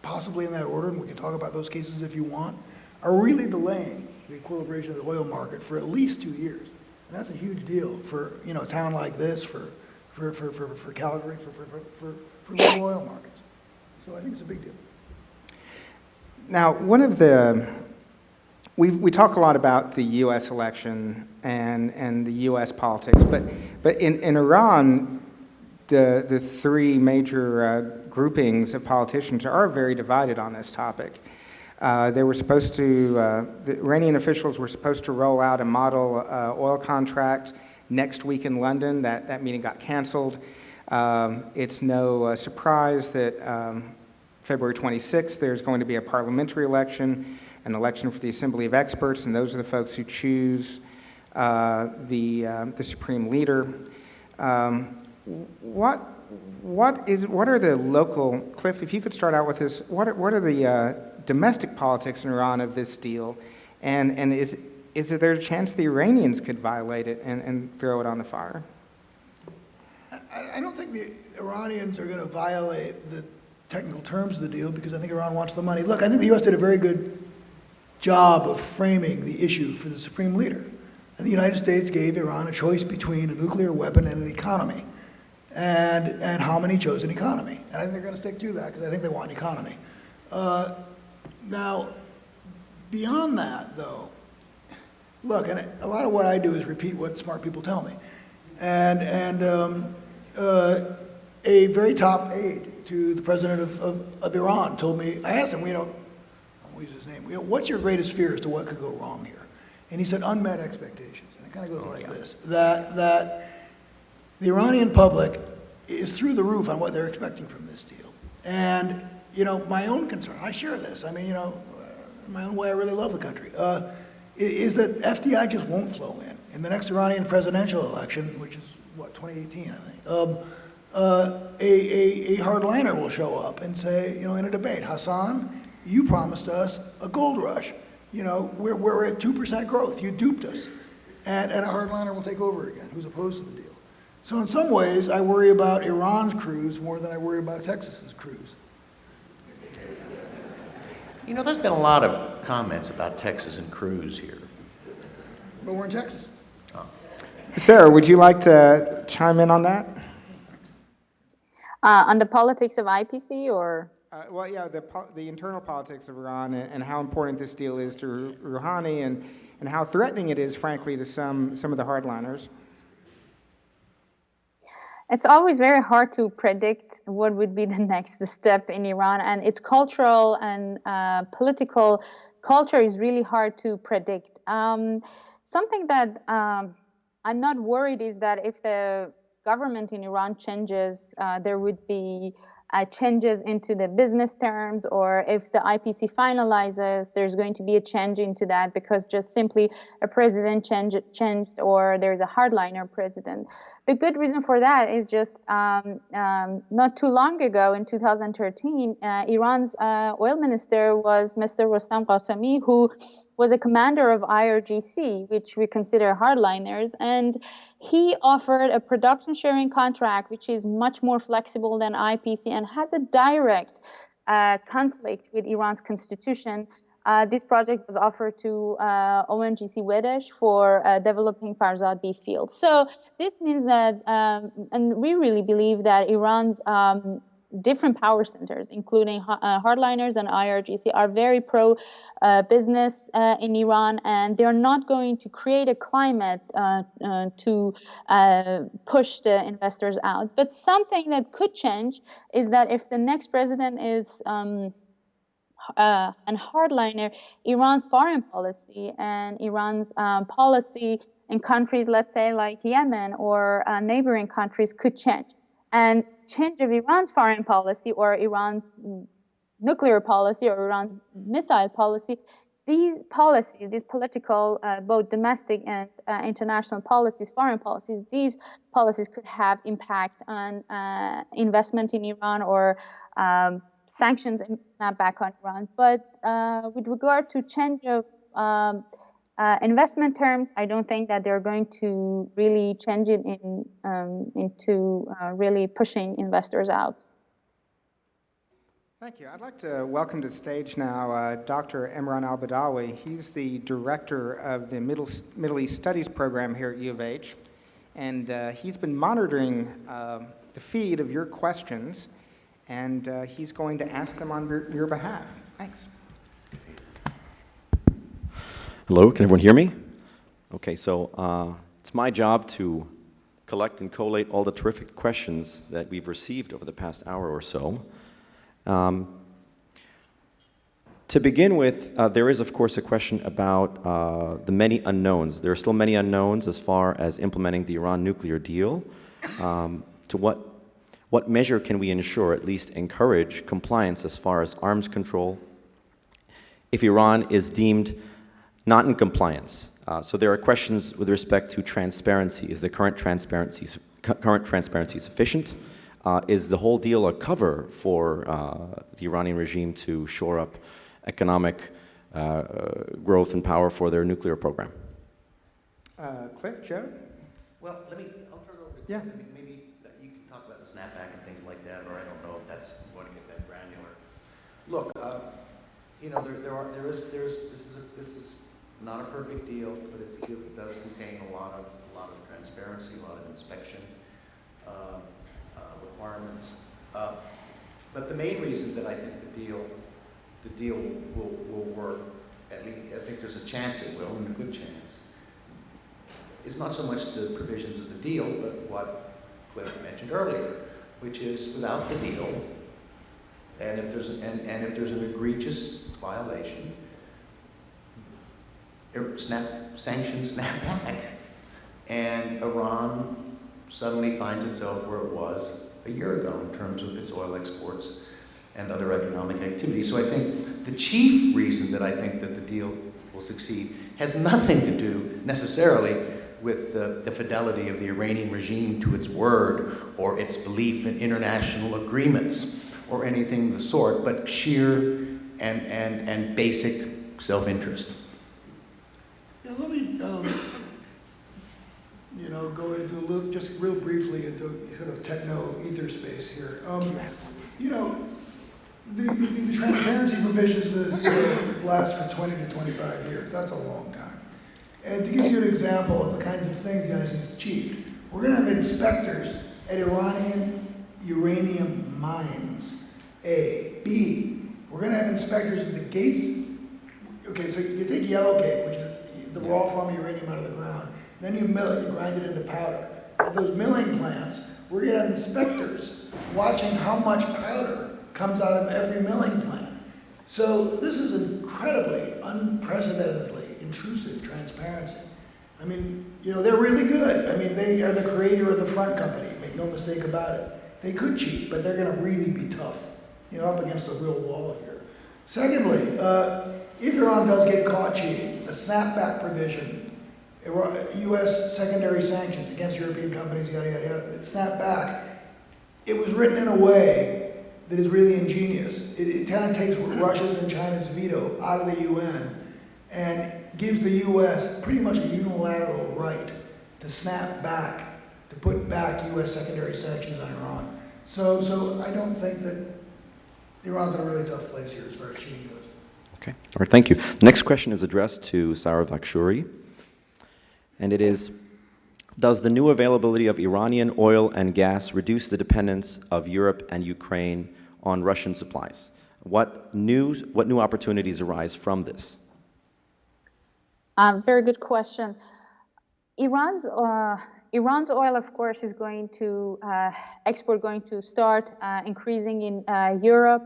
possibly in that order, and we can talk about those cases if you want, are really delaying the equilibration of the oil market for at least 2 years. And that's a huge deal for, you know, a town like this, for Calgary, for global oil markets. So I think it's a big deal. Now, we talk a lot about the U.S. election and the U.S. politics, but in Iran, the three major groupings of politicians are very divided on this topic. They were supposed to, the Iranian officials were supposed to roll out a model oil contract next week in London. That meeting got canceled. It's no surprise that February 26th, there's going to be a parliamentary election, an election for the Assembly of Experts, and those are the folks who choose the supreme leader. What are the local, Cliff, if you could start out with this, what are the domestic politics in Iran of this deal, and is there a chance the Iranians could violate it and throw it on the fire? I don't think the Iranians are going to violate the technical terms of the deal, because I think Iran wants the money. Look, I think the U.S. did a very good job of framing the issue for the supreme leader. And the United States gave Iran a choice between a nuclear weapon and an economy. And how many chose an economy? And I think they're going to stick to that, because I think they want an economy. Now, beyond that, though, look, and a lot of what I do is repeat what smart people tell me. And a very top aide to the president of Iran told me, I asked him, I won't use his name, what's your greatest fear as to what could go wrong here? And he said, unmet expectations. And it kind of goes like this, that the Iranian public is through the roof on what they're expecting from this deal. And, you know, my own concern, I share this, I mean, you know, in my own way, I really love the country, is that FDI just won't flow in. In the next Iranian presidential election, which is, what, 2018, I think, a hardliner will show up and say, you know, in a debate, Hassan, you promised us a gold rush. You know, we're at 2% growth. You duped us. And a hardliner will take over again, who's opposed to the deal. So in some ways, I worry about Iran's cruise more than I worry about Texas's cruise. You know, there's been a lot of comments about Texas and Cruz here. But we're in Texas. Sarah, would you like to chime in on that? On the politics of IPC, or? Well, yeah, the internal politics of Iran and how important this deal is to Rouhani and how threatening it is, frankly, to some of the hardliners. It's always very hard to predict what would be the next step in Iran, and its cultural and political culture is really hard to predict. Something that I'm not worried is that if the government in Iran changes, there would be changes into the business terms, or if the IPC finalizes, there's going to be a change into that because just simply a president changed or there's a hardliner president. The good reason for that is just not too long ago in 2013, Iran's oil minister was Mr. Rostam Qasemi, who was a commander of IRGC, which we consider hardliners, and he offered a production sharing contract, which is much more flexible than IPC and has a direct conflict with Iran's constitution. This project was offered to ONGC Wedesh for developing Farzad B field. So this means that, and we really believe that Iran's different power centers, including hardliners and IRGC, are very pro-business in Iran, and they're not going to create a climate to push the investors out. But something that could change is that if the next president is an hardliner, Iran's foreign policy and Iran's policy in countries, let's say like Yemen or neighboring countries, could change. And change of Iran's foreign policy or Iran's nuclear policy or Iran's missile policy, these policies, these political, both domestic and international policies, foreign policies, these policies could have impact on investment in Iran or sanctions and snapback on Iran. But with regard to change of investment terms, I don't think that they're going to really change it into really pushing investors out. Thank you. I'd like to welcome to the stage now Dr. Imran Al-Badawi. He's the director of the Middle East Studies program here at U of H, and he's been monitoring the feed of your questions, and he's going to ask them on your behalf. Thanks. Hello, can everyone hear me? Okay, so it's my job to collect and collate all the terrific questions that we've received over the past hour or so. To begin with, there is, of course, a question about the many unknowns. There are still many unknowns as far as implementing the Iran nuclear deal. To what measure can we ensure, at least encourage, compliance as far as arms control if Iran is deemed not in compliance? So there are questions with respect to transparency. Is the current transparency sufficient? Is the whole deal a cover for the Iranian regime to shore up economic growth and power for their nuclear program? Cliff, Joe? Well, I'll turn it over to Yeah. Cliff. I mean, maybe you can talk about the snapback and things like that, or I don't know if that's going to get that granular. Look, you know, this is not a perfect deal, but it's a deal that does contain a lot of transparency, a lot of inspection requirements. But the main reason that I think the deal will work, at least I think there's a chance it will, and a good chance, is not so much the provisions of the deal, but what Cliff mentioned earlier, which is without the deal, and if there's an egregious violation, sanctions snap back, and Iran suddenly finds itself where it was a year ago in terms of its oil exports and other economic activity. So I think the chief reason that I think that the deal will succeed has nothing to do necessarily with the fidelity of the Iranian regime to its word or its belief in international agreements or anything of the sort, but sheer and basic self-interest. Yeah, let me, go into a little, just real briefly into sort of techno ether space here. The transparency provisions of this last for 20 to 25 years. That's a long time. And to give you an example of the kinds of things the United States achieved, we're going to have inspectors at Iranian uranium mines. A. B. We're going to have inspectors at the gates. Okay, so you take Yellowcake, which is the raw form of uranium out of the ground, then you mill it, you grind it into powder. At those milling plants, We're going to have inspectors watching how much powder comes out of every milling plant. So this is incredibly, unprecedentedly intrusive transparency. I mean, you know, they're really good. I mean, they are the creator of the front company, make no mistake about it. They could cheat, but they're going to really be tough, you know, up against a real wall here. Secondly, if Iran does get caught cheating, the snapback provision, U.S. secondary sanctions against European companies, yada, yada, yada, snapback, it was written in a way that is really ingenious. It kind of takes Russia's and China's veto out of the UN and gives the U.S. pretty much a unilateral right to snap back, to put back U.S. secondary sanctions on Iran. So I don't think that Iran's in a really tough place here as far as cheating goes. Okay, all right, thank you. The next question is addressed to Sarah Vakshuri, and it is, does the new availability of Iranian oil and gas reduce the dependence of Europe and Ukraine on Russian supplies? What new opportunities arise from this? Very good question. Iran's oil, of course, is going to export going to start increasing in Europe.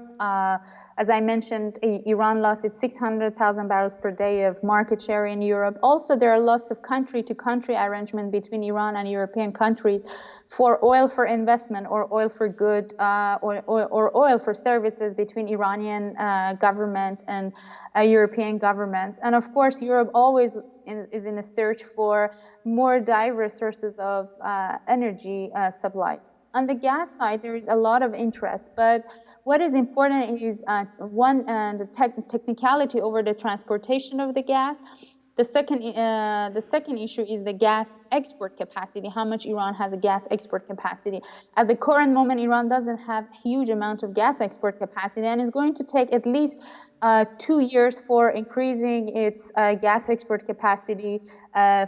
As I mentioned, Iran lost its 600,000 barrels per day of market share in Europe. Also, there are lots of country-to-country arrangement between Iran and European countries for oil for investment or oil for good or oil for services between Iranian government and European governments. And of course, Europe always is in a search for more diverse sources of energy supplies. On the gas side, there is a lot of interest, but what is important is the technicality over the transportation of the gas. The second issue is the gas export capacity, how much Iran has a gas export capacity. At the current moment, Iran doesn't have a huge amount of gas export capacity, and it's going to take at least 2 years for increasing its gas export capacity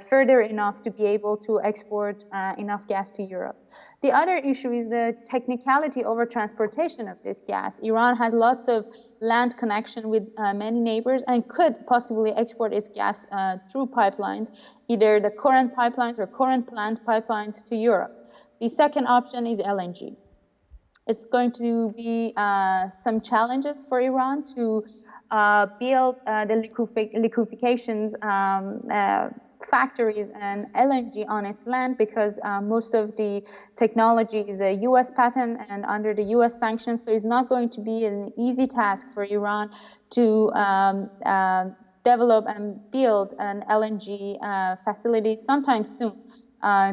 further enough to be able to export enough gas to Europe. The other issue is the technicality over transportation of this gas. Iran has lots of land connection with many neighbors and could possibly export its gas through pipelines, either the current pipelines or current planned pipelines to Europe. The second option is LNG. It's going to be some challenges for Iran to build the liquefaction factories and LNG on its land because most of the technology is a US patent and under the US sanctions, so it's not going to be an easy task for Iran to develop and build an LNG facility sometime soon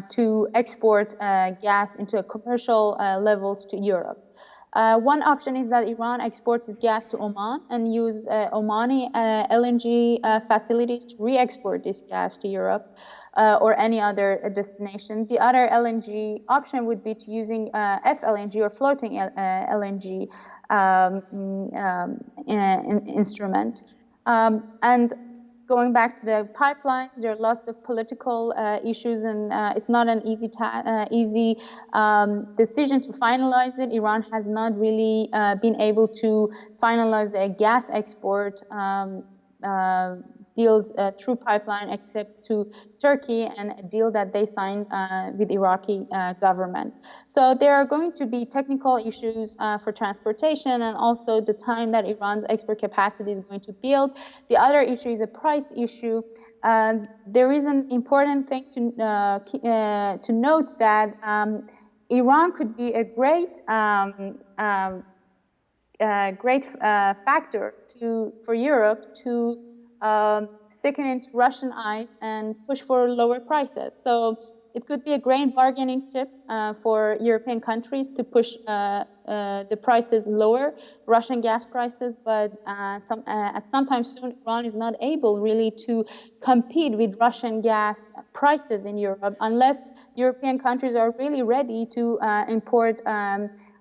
to export gas into commercial levels to Europe. One option is that Iran exports its gas to Oman and use Omani LNG facilities to re-export this gas to Europe or any other destination. The other LNG option would be to using FLNG or floating LNG instrument. And going back to the pipelines, there are lots of political issues, and it's not an easy decision to finalize it. Iran has not really been able to finalize a gas export deals through pipeline except to Turkey and a deal that they signed with Iraqi government. So there are going to be technical issues for transportation and also the time that Iran's export capacity is going to build. The other issue is a price issue. There is an important thing to note that Iran could be a great factor for Europe to stick it into Russian eyes and push for lower prices. So it could be a great bargaining chip for European countries to push the prices lower, Russian gas prices, but at some time soon, Iran is not able really to compete with Russian gas prices in Europe unless European countries are really ready to import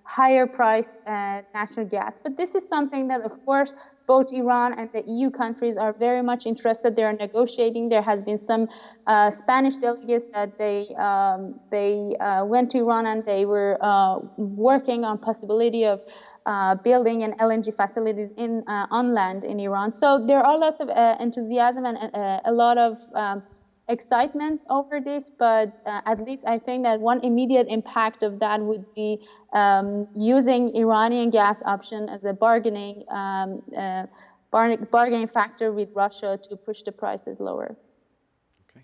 higher priced natural gas. But this is something that, of course, both Iran and the EU countries are very much interested. They are negotiating. There has been some Spanish delegates that they went to Iran and they were working on possibility of building an LNG facilities on land in Iran. So there are lots of enthusiasm and a lot of excitement over this, but at least I think that one immediate impact of that would be using Iranian gas option as a bargaining factor with Russia to push the prices lower. Okay.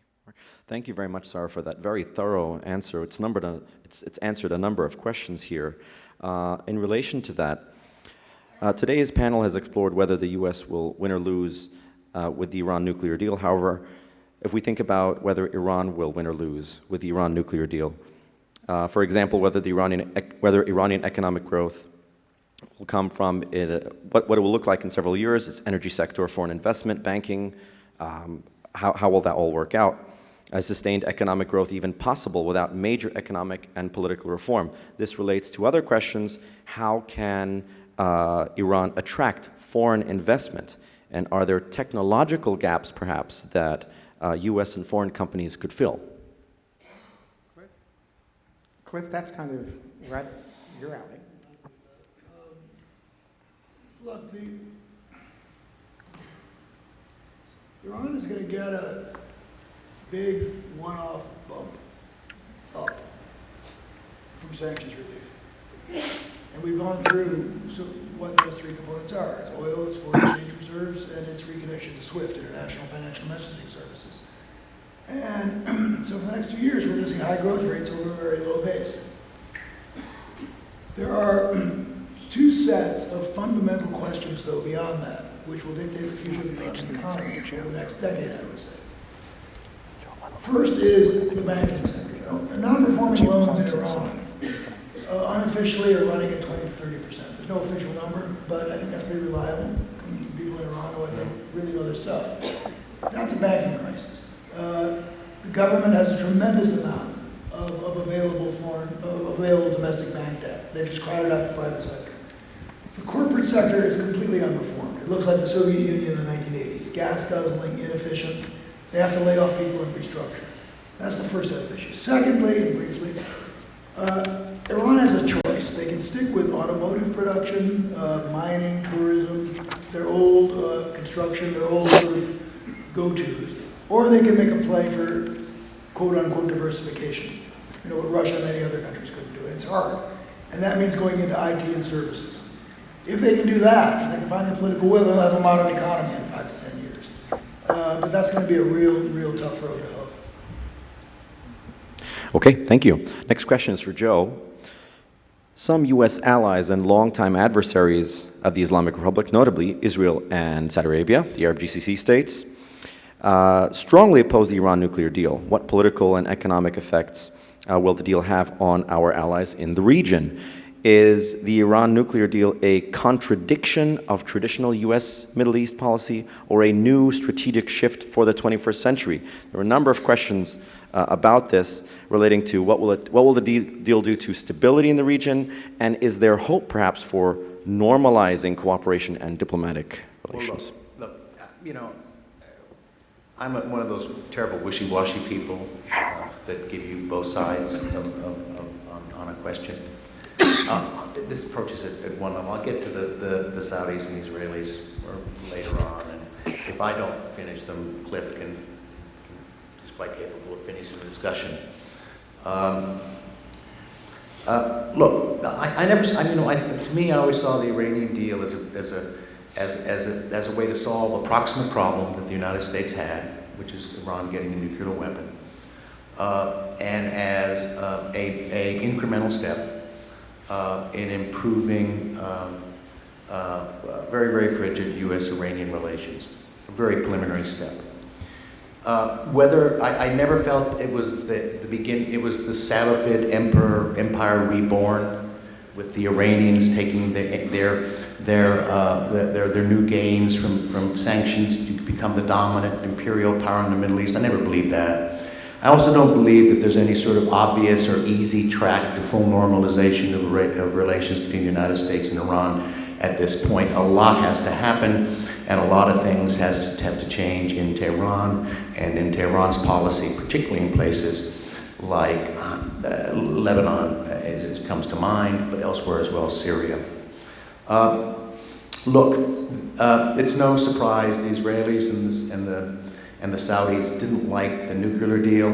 Thank you very much, Sarah, for that very thorough answer. It's answered a number of questions here. In relation to that, today's panel has explored whether the U.S. will win or lose with the Iran nuclear deal. However, if we think about whether Iran will win or lose with the Iran nuclear deal, for example, whether Iranian economic growth will come from what it will look like in several years, its energy sector, foreign investment, banking, how will that all work out? Is sustained economic growth even possible without major economic and political reform? This relates to other questions. How can Iran attract foreign investment? And are there technological gaps, perhaps, that U.S. and foreign companies could fill? Cliff, that's kind of right your alley. Look, Iran is going to get a big one-off bump up from sanctions relief. And we've gone through what those three components are. It's oil, it's foreign exchange reserves, and it's reconnection to SWIFT, International Financial Messaging Services. And so for the next 2 years, we're going to see high growth rates over a very low base. There are two sets of fundamental questions, though, beyond that, which will dictate the future of the Iranian economy over the next decade, I would say. First is the banking sector. Non-performing loans in Iran unofficially are running at 20 to 30%. There's no official number, but I think that's pretty reliable. Coming from people in Iran who I think really know their stuff. That's a banking crisis. The government has a tremendous amount of available domestic bank debt. They've just crowded out the private sector. The corporate sector is completely unreformed. It looks like the Soviet Union in the 1980s. Gas guzzling, inefficient. They have to lay off people and restructure. That's the first set of issues. Secondly, and briefly, Iran has a choice. They can stick with automotive production, mining, tourism, their old construction, their old sort of go-tos, or they can make a play for quote-unquote diversification. You know, what Russia and many other countries couldn't do. It's hard. And that means going into IT and services. If they can do that, if they can find the political will, they'll have a modern economy in 5 to 10 years. But that's going to be a real tough road to hoe. Okay, thank you. Next question is for Joe. Some U.S. allies and longtime adversaries of the Islamic Republic, notably Israel and Saudi Arabia, the Arab GCC states, strongly oppose the Iran nuclear deal. What political and economic effects will the deal have on our allies in the region? Is the Iran nuclear deal a contradiction of traditional U.S. Middle East policy or a new strategic shift for the 21st century? There are a number of questions about this relating to what will the deal do to stability in the region, and is there hope perhaps for normalizing cooperation and diplomatic relations? Well, look, you know, I'm one of those terrible wishy-washy people that give you both sides on a question. This approach is at one level. I'll get to the Saudis and the Israelis later on, and if I don't finish them, Cliff is quite capable of finishing the discussion. Look, to me, I always saw the Iranian deal as a way to solve a proximate problem that the United States had, which is Iran getting a nuclear weapon, and as a incremental step in improving very, very frigid U.S.-Iranian relations. A very preliminary step. I never felt it was it was the Salafid empire reborn, with the Iranians taking their new gains from sanctions to become the dominant imperial power in the Middle East. I never believed that. I also don't believe that there's any sort of obvious or easy track to full normalization of relations between the United States and Iran at this point. A lot has to happen, and a lot of things have to change in Tehran and in Tehran's policy, particularly in places like Lebanon, as it comes to mind, but elsewhere as well, Syria. Look, it's no surprise the Israelis and and the Saudis didn't like the nuclear deal.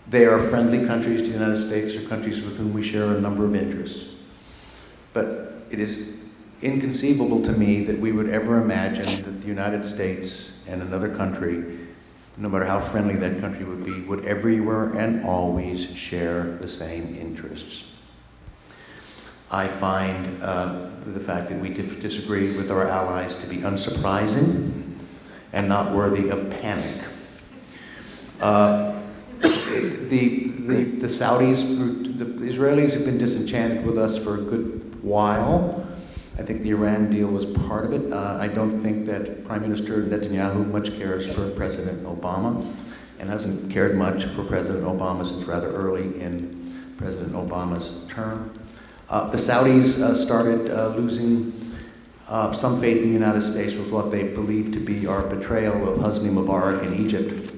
They are friendly countries to the United States, or countries with whom we share a number of interests. But it is inconceivable to me that we would ever imagine that the United States and another country, no matter how friendly that country would everywhere and always share the same interests. I find the fact that we disagree with our allies to be unsurprising and not worthy of panic. The Saudis, the Israelis have been disenchanted with us for a good while. I think the Iran deal was part of it. I don't think that Prime Minister Netanyahu much cares for President Obama, and hasn't cared much for President Obama since rather early in President Obama's term. The Saudis started losing some faith in the United States with what they believed to be our betrayal of Hosni Mubarak in Egypt.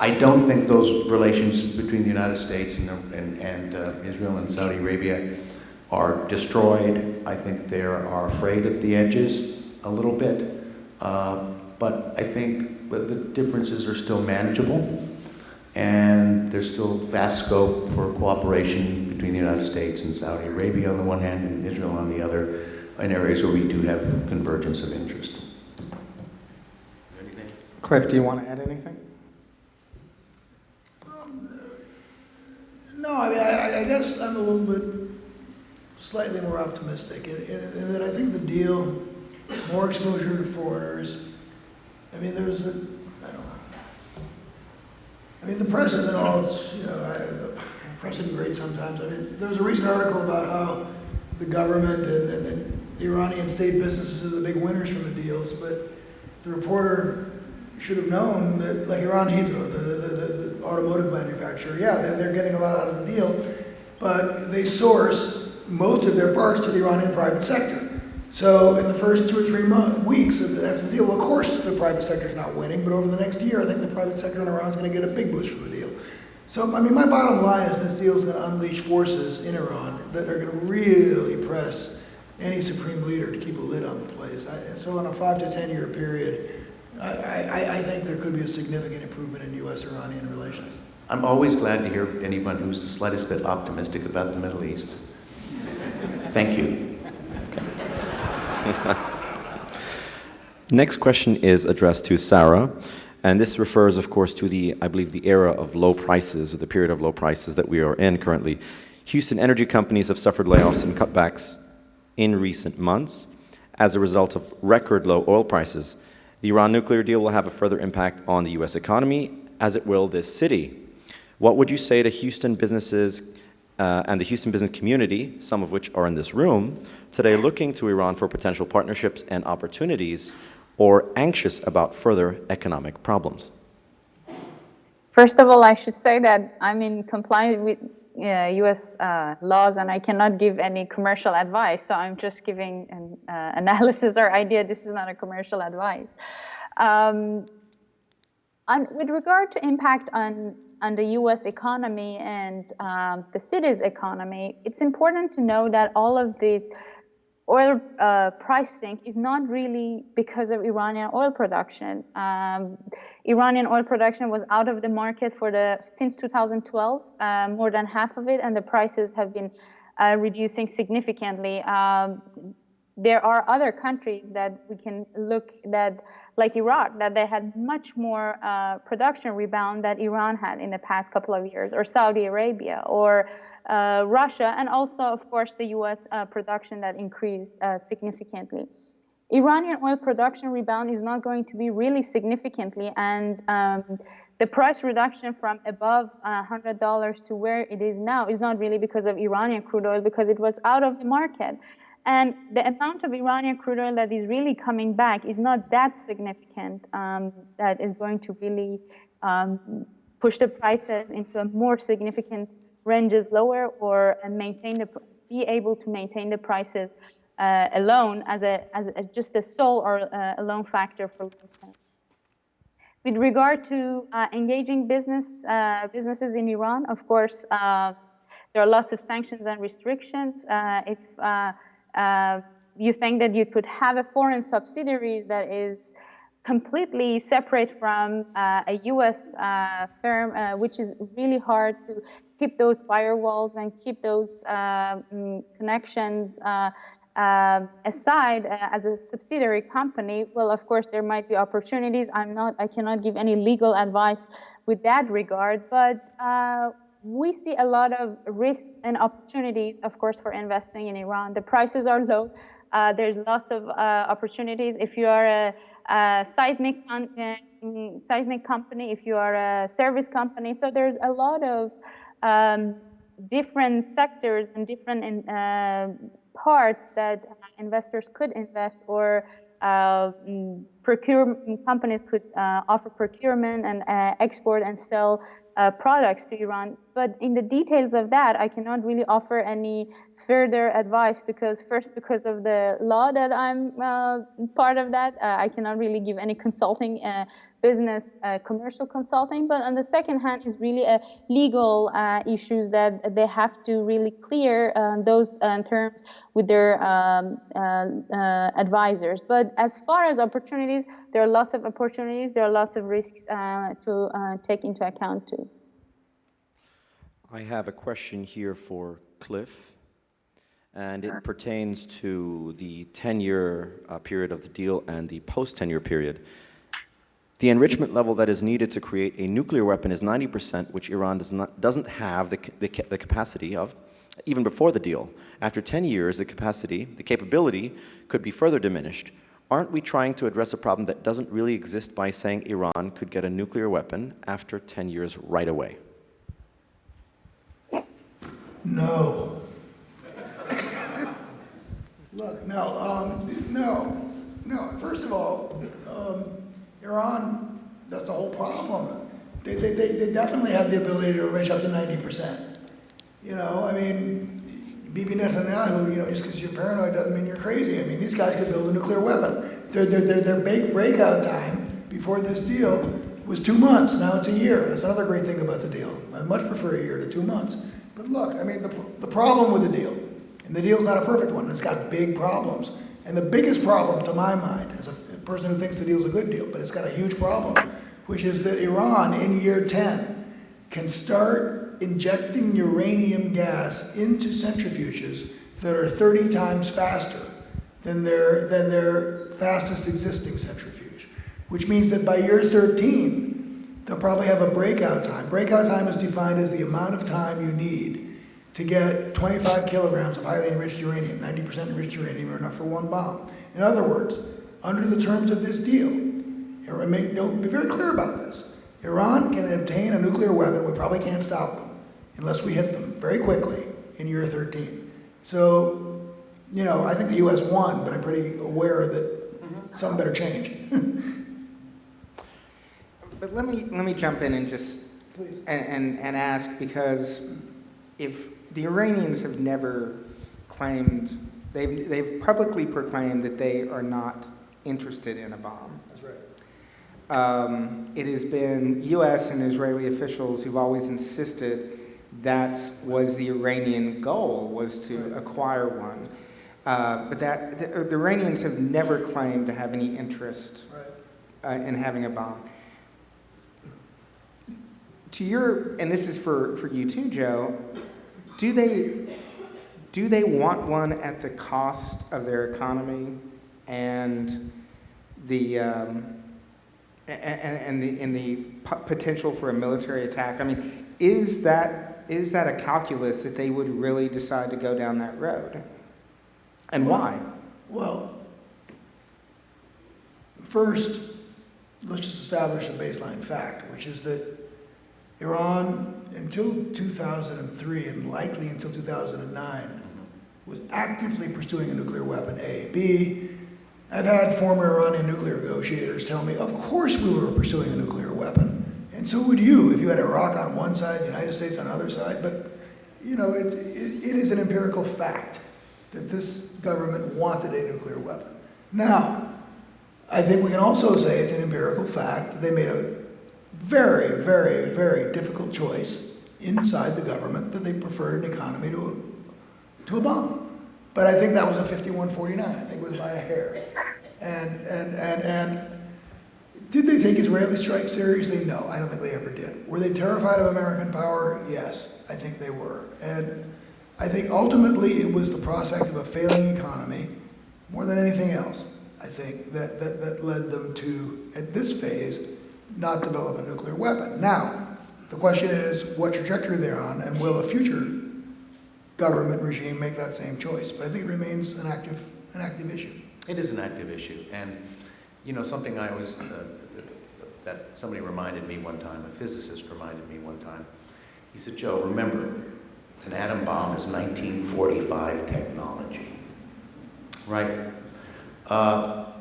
I don't think those relations between the United States and Israel and Saudi Arabia are destroyed. I think they are afraid at the edges a little bit, but I think the differences are still manageable, and there's still vast scope for cooperation between the United States and Saudi Arabia on the one hand and Israel on the other, in areas where we do have convergence of interest. Anything? Cliff, do you want to add anything? No, I mean, I guess I'm a little bit slightly more optimistic in that I think the deal, more exposure to foreigners. I mean, there's a, I don't know. I mean, the press isn't all, it's, you know, the press isn't great sometimes. I mean, there was a recent article about how the government and the Iranian state businesses are the big winners from the deals, but the reporter should have known that, like Iran Hydro, the automotive manufacturer, yeah, they're getting a lot out of the deal, but they source most of their parts to the Iranian private sector. So in the first 2 or 3 weeks after the deal, well, of course the private sector is not winning, but over the next year, I think the private sector in Iran is going to get a big boost from the deal. So, I mean, my bottom line is this deal is going to unleash forces in Iran that are going to really press any supreme leader to keep a lid on the place. So in a 5 to 10 year period, I think there could be a significant improvement in U.S.-Iranian relations. I'm always glad to hear anyone who's the slightest bit optimistic about the Middle East. Thank you. Next question is addressed to Sarah, and this refers, of course, to the, I believe, the era of low prices, or the period of low prices that we are in currently. Houston energy companies have suffered layoffs and cutbacks in recent months as a result of record low oil prices. The Iran nuclear deal will have a further impact on the U.S. economy, as it will this city. What would you say to Houston businesses and the Houston business community, some of which are in this room, today looking to Iran for potential partnerships and opportunities, or anxious about further economic problems? First of all, I should say that I'm in compliance with U.S. laws, and I cannot give any commercial advice. So I'm just giving an analysis or idea. This is not a commercial advice. With regard to impact on the U.S. economy and the city's economy, it's important to know that all of these oil price sink is not really because of Iranian oil production. Iranian oil production was out of the market since 2012, more than half of it, and the prices have been reducing significantly. There are other countries that we can look at, like Iraq, that they had much more production rebound that Iran had in the past couple of years, or Saudi Arabia, or Russia, and also, of course, the US production that increased significantly. Iranian oil production rebound is not going to be really significantly, and the price reduction from above $100 to where it is now is not really because of Iranian crude oil, because it was out of the market. And the amount of Iranian crude oil that is really coming back is not that significant that is going to really push the prices into a more significant ranges lower, or be able to maintain the prices alone as just a sole or alone factor for long term. With regard to engaging businesses in Iran, of course, there are lots of sanctions and restrictions. If you think that you could have a foreign subsidiaries that is completely separate from a U.S. Firm, which is really hard to keep those firewalls and keep those connections aside as a subsidiary company. Well, of course, there might be opportunities. I cannot give any legal advice with that regard, but we see a lot of risks and opportunities, of course, for investing in Iran. The prices are low. There's lots of opportunities. If you are a seismic company, if you are a service company, so there's a lot of different sectors and different parts that investors could invest, or companies could offer procurement and export and sell products to Iran. But in the details of that, I cannot really offer any further advice because of the law that I'm part of that, I cannot really give any consulting, business, commercial consulting. But on the second hand is really a legal issues that they have to really clear those terms with their advisors. But as far as opportunities, there are lots of opportunities. There are lots of risks to take into account too. I have a question here for Cliff, and it pertains to the 10-year period of the deal and the post-10-year period. The enrichment level that is needed to create a nuclear weapon is 90%, which Iran doesn't have the capacity of, even before the deal. After 10 years, the capability could be further diminished. Aren't we trying to address a problem that doesn't really exist by saying Iran could get a nuclear weapon after 10 years right away? No. Look, no. First of all, Iran, that's the whole problem. They definitely have the ability to enrich up to 90%. You know, I mean, Bibi Netanyahu, you know, just because you're paranoid doesn't mean you're crazy. I mean, these guys could build a nuclear weapon. Their breakout time before this deal was 2 months. Now it's a year. That's another great thing about the deal. I much prefer a year to 2 months. But look, I mean, the problem with the deal, and the deal's not a perfect one, it's got big problems. And the biggest problem, to my mind, as a person who thinks the deal's a good deal, but it's got a huge problem, which is that Iran, in year 10, can start injecting uranium gas into centrifuges that are 30 times faster than their fastest existing centrifuge, which means that by year 13, they'll probably have a breakout time. Breakout time is defined as the amount of time you need to get 25 kilograms of highly enriched uranium, 90% enriched uranium, enough for one bomb. In other words, under the terms of this deal, be very clear about this, Iran can obtain a nuclear weapon. We probably can't stop them unless we hit them very quickly in year 13. So, you know, I think the U.S. won, but I'm pretty aware that something better change. But let me jump in and just and ask, because if the Iranians have never claimed, they've publicly proclaimed that they are not interested in a bomb. That's right. It has been U.S. and Israeli officials who've always insisted that was the Iranian goal, was to acquire one. But the Iranians have never claimed to have any interest in having a bomb. And this is for you too, Joe, do they want one at the cost of their economy and the potential for a military attack? I mean, is that a calculus that they would really decide to go down that road? And why? Well, first, let's just establish a baseline fact, which is that Iran, until 2003 and likely until 2009, was actively pursuing a nuclear weapon, A. B, I've had former Iranian nuclear negotiators tell me, of course we were pursuing a nuclear weapon, and so would you if you had Iraq on one side, the United States on the other side. But, you know, it is an empirical fact that this government wanted a nuclear weapon. Now, I think we can also say it's an empirical fact that they made a very, very, very difficult choice inside the government that they preferred an economy to a bomb. But I think that was a 51-49. I think it was by a hair. And did they take Israeli strikes seriously? No, I don't think they ever did. Were they terrified of American power? Yes, I think they were. And I think ultimately it was the prospect of a failing economy, more than anything else, I think, that led them to, at this phase, not develop a nuclear weapon. Now, the question is what trajectory they're on, and will a future government regime make that same choice? But I think it remains an active issue. It is an active issue, and you know, something I was, that somebody reminded me one time, a physicist reminded me one time. He said, Joe, remember, an atom bomb is 1945 technology, right? Now,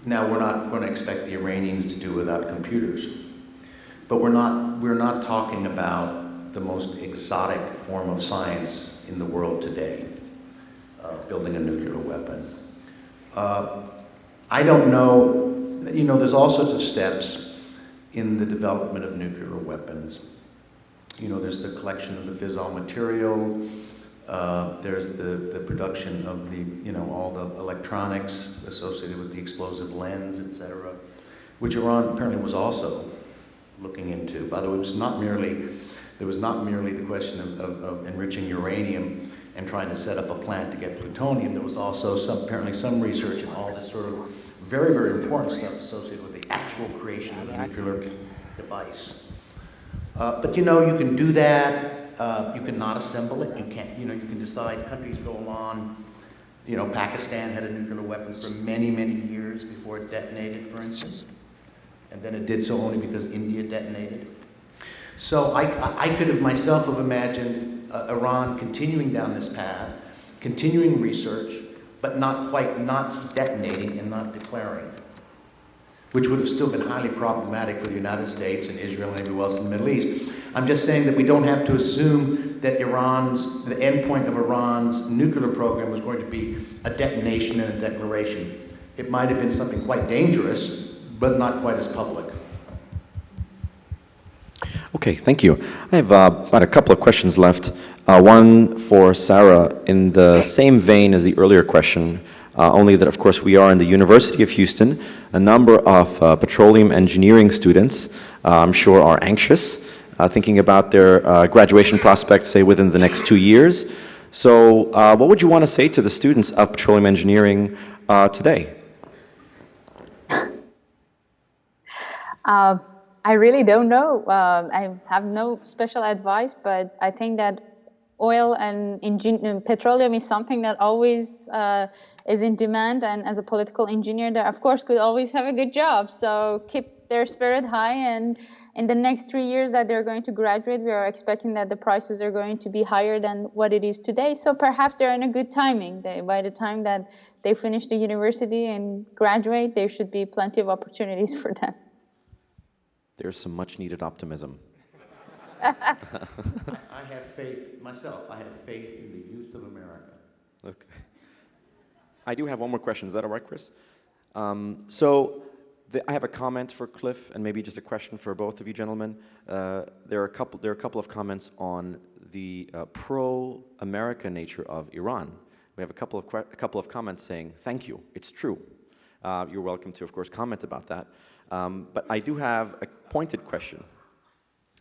we're not going to expect the Iranians to do without computers, but we're not talking about the most exotic form of science in the world today, building a nuclear weapon. I don't know, you know, there's all sorts of steps in the development of nuclear weapons. You know, there's the collection of the fissile material, there's the production of the, you know, all the electronics associated with the explosive lens, et cetera, which Iran apparently was also looking into. By the way, there was not merely the question of enriching uranium and trying to set up a plant to get plutonium. There was also apparently some research in all this sort of very, very important stuff associated with the actual creation of a nuclear device. But you know, you can do that. You can not assemble it. You can't, you know, you can decide. Countries go on. You know, Pakistan had a nuclear weapon for many, many years before it detonated, for instance. And then it did so only because India detonated. So I could have myself have imagined Iran continuing down this path, continuing research, but not detonating and not declaring, which would have still been highly problematic for the United States and Israel and everywhere else in the Middle East. I'm just saying that we don't have to assume that the end point of Iran's nuclear program was going to be a detonation and a declaration. It might have been something quite dangerous, but not quite as public. Okay, thank you. I have about a couple of questions left. One for Sarah in the same vein as the earlier question, only that, of course, we are in the University of Houston. A number of petroleum engineering students, I'm sure, are anxious, thinking about their graduation prospects, say, within the next 2 years. So what would you want to say to the students of petroleum engineering today? I really don't know. I have no special advice, but I think that oil and petroleum is something that always is in demand, and as a political engineer, they of course could always have a good job. So keep their spirit high, and in the next 3 years that they're going to graduate, we are expecting that the prices are going to be higher than what it is today. So perhaps they're in a good timing. By the time that they finish the university and graduate, there should be plenty of opportunities for them. There's some much-needed optimism. I have faith, myself, I have faith in the youth of America. Okay. I do have one more question. Is that all right, Chris? I have a comment for Cliff, and maybe just a question for both of you gentlemen. There are a couple of comments on the pro-America nature of Iran. We have a couple of comments saying, thank you, it's true. You're welcome to, of course, comment about that. But I do have a pointed question.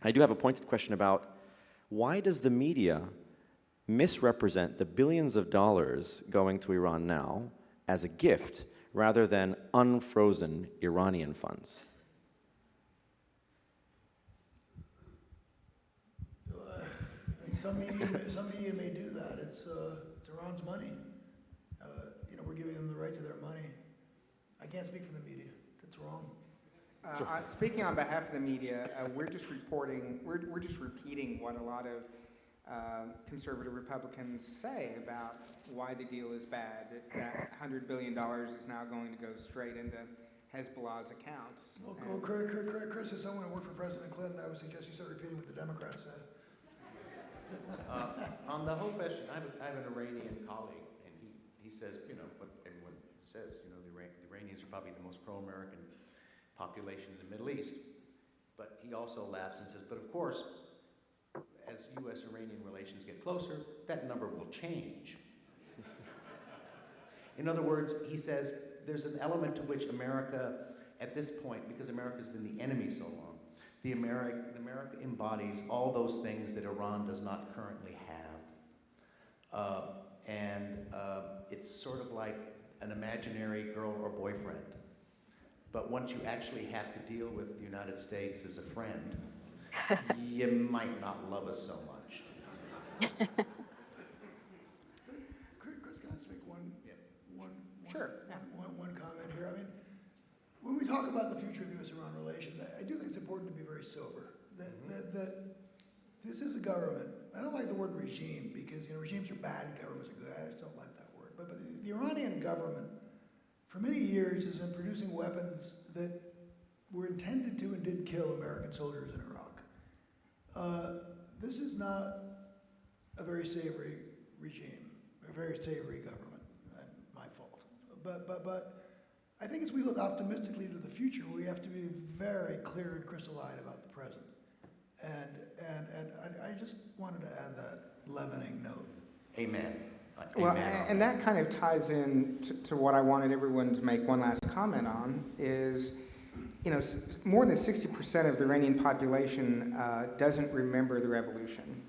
I do have a pointed question about why does the media misrepresent the billions of dollars going to Iran now as a gift rather than unfrozen Iranian funds? Some media may do that. It's Iran's money. You know, we're giving them the right to their money. I can't speak for the media. That's wrong. Speaking on behalf of the media, we're just repeating what a lot of conservative Republicans say about why the deal is bad. That $100 billion is now going to go straight into Hezbollah's accounts. Well, Chris, as someone who worked for President Clinton, I would suggest you start repeating what the Democrats said. On the whole question, I have an Iranian colleague, and he says, you know, what everyone says, you know, the Iranians are probably the most pro-American population in the Middle East. But he also laughs and says, but of course, as U.S.-Iranian relations get closer, that number will change. In other words, he says there's an element to which America, at this point, because America's been the enemy so long, America embodies all those things that Iran does not currently have. It's sort of like an imaginary girl or boyfriend. But once you actually have to deal with the United States as a friend, you might not love us so much. Chris, can I just make one Sure, yeah. one comment here? I mean, when we talk about the future of U.S.-Iran relations, I do think it's important to be very sober. That this is a government. I don't like the word regime because regimes are bad and governments are good. I just don't like that word. But the Iranian government, for many years, has been producing weapons that were intended to and did kill American soldiers in Iraq. This is not a very savory regime, a very savory government. My fault. But I think as we look optimistically to the future, we have to be very clear and crystal-eyed about the present. And I just wanted to add that leavening note. Amen. Well, Amen. and that kind of ties in to what I wanted everyone to make one last comment on is, more than 60% of the Iranian population doesn't remember the revolution.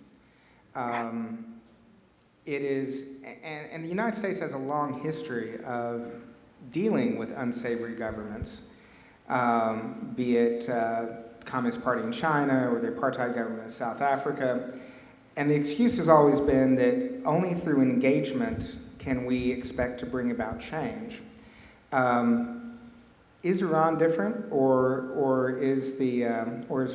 It is, and the United States has a long history of dealing with unsavory governments, be it Communist Party in China or the apartheid government in South Africa. And the excuse has always been that only through engagement can we expect to bring about change. Is Iran different, or is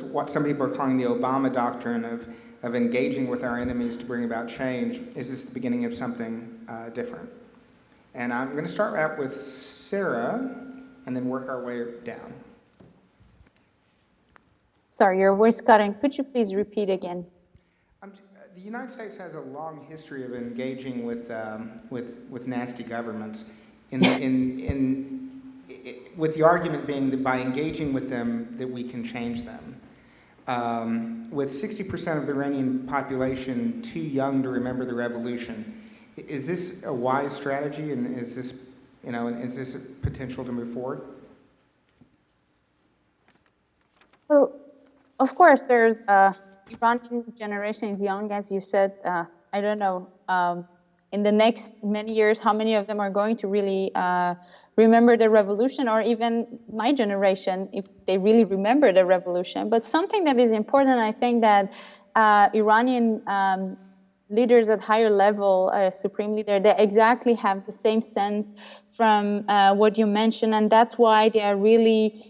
what some people are calling the Obama doctrine of engaging with our enemies to bring about change, is this the beginning of something different? And I'm going to start out with Sarah and then work our way down. Sorry, your voice cut in. Could you please repeat again? The United States has a long history of engaging with nasty governments, with the argument being that by engaging with them, that we can change them. With 60% of the Iranian population too young to remember the revolution, is this a wise strategy, and is this a potential to move forward? Well, of course, there's Iranian generation is young, as you said. I don't know, in the next many years, how many of them are going to really remember the revolution, or even my generation, if they really remember the revolution. But something that is important, I think that Iranian leaders at higher level, supreme leader, they exactly have the same sense from what you mentioned, and that's why they are really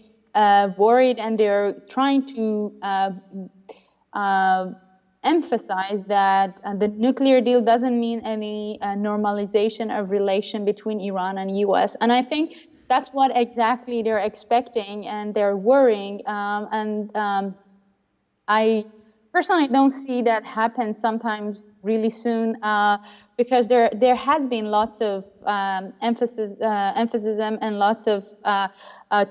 worried, and they're trying to emphasize that the nuclear deal doesn't mean any normalization of relation between Iran and US. And I think that's what exactly they're expecting, and they're worrying. I personally don't see that happen sometimes really soon, because there has been lots of emphasis and lots of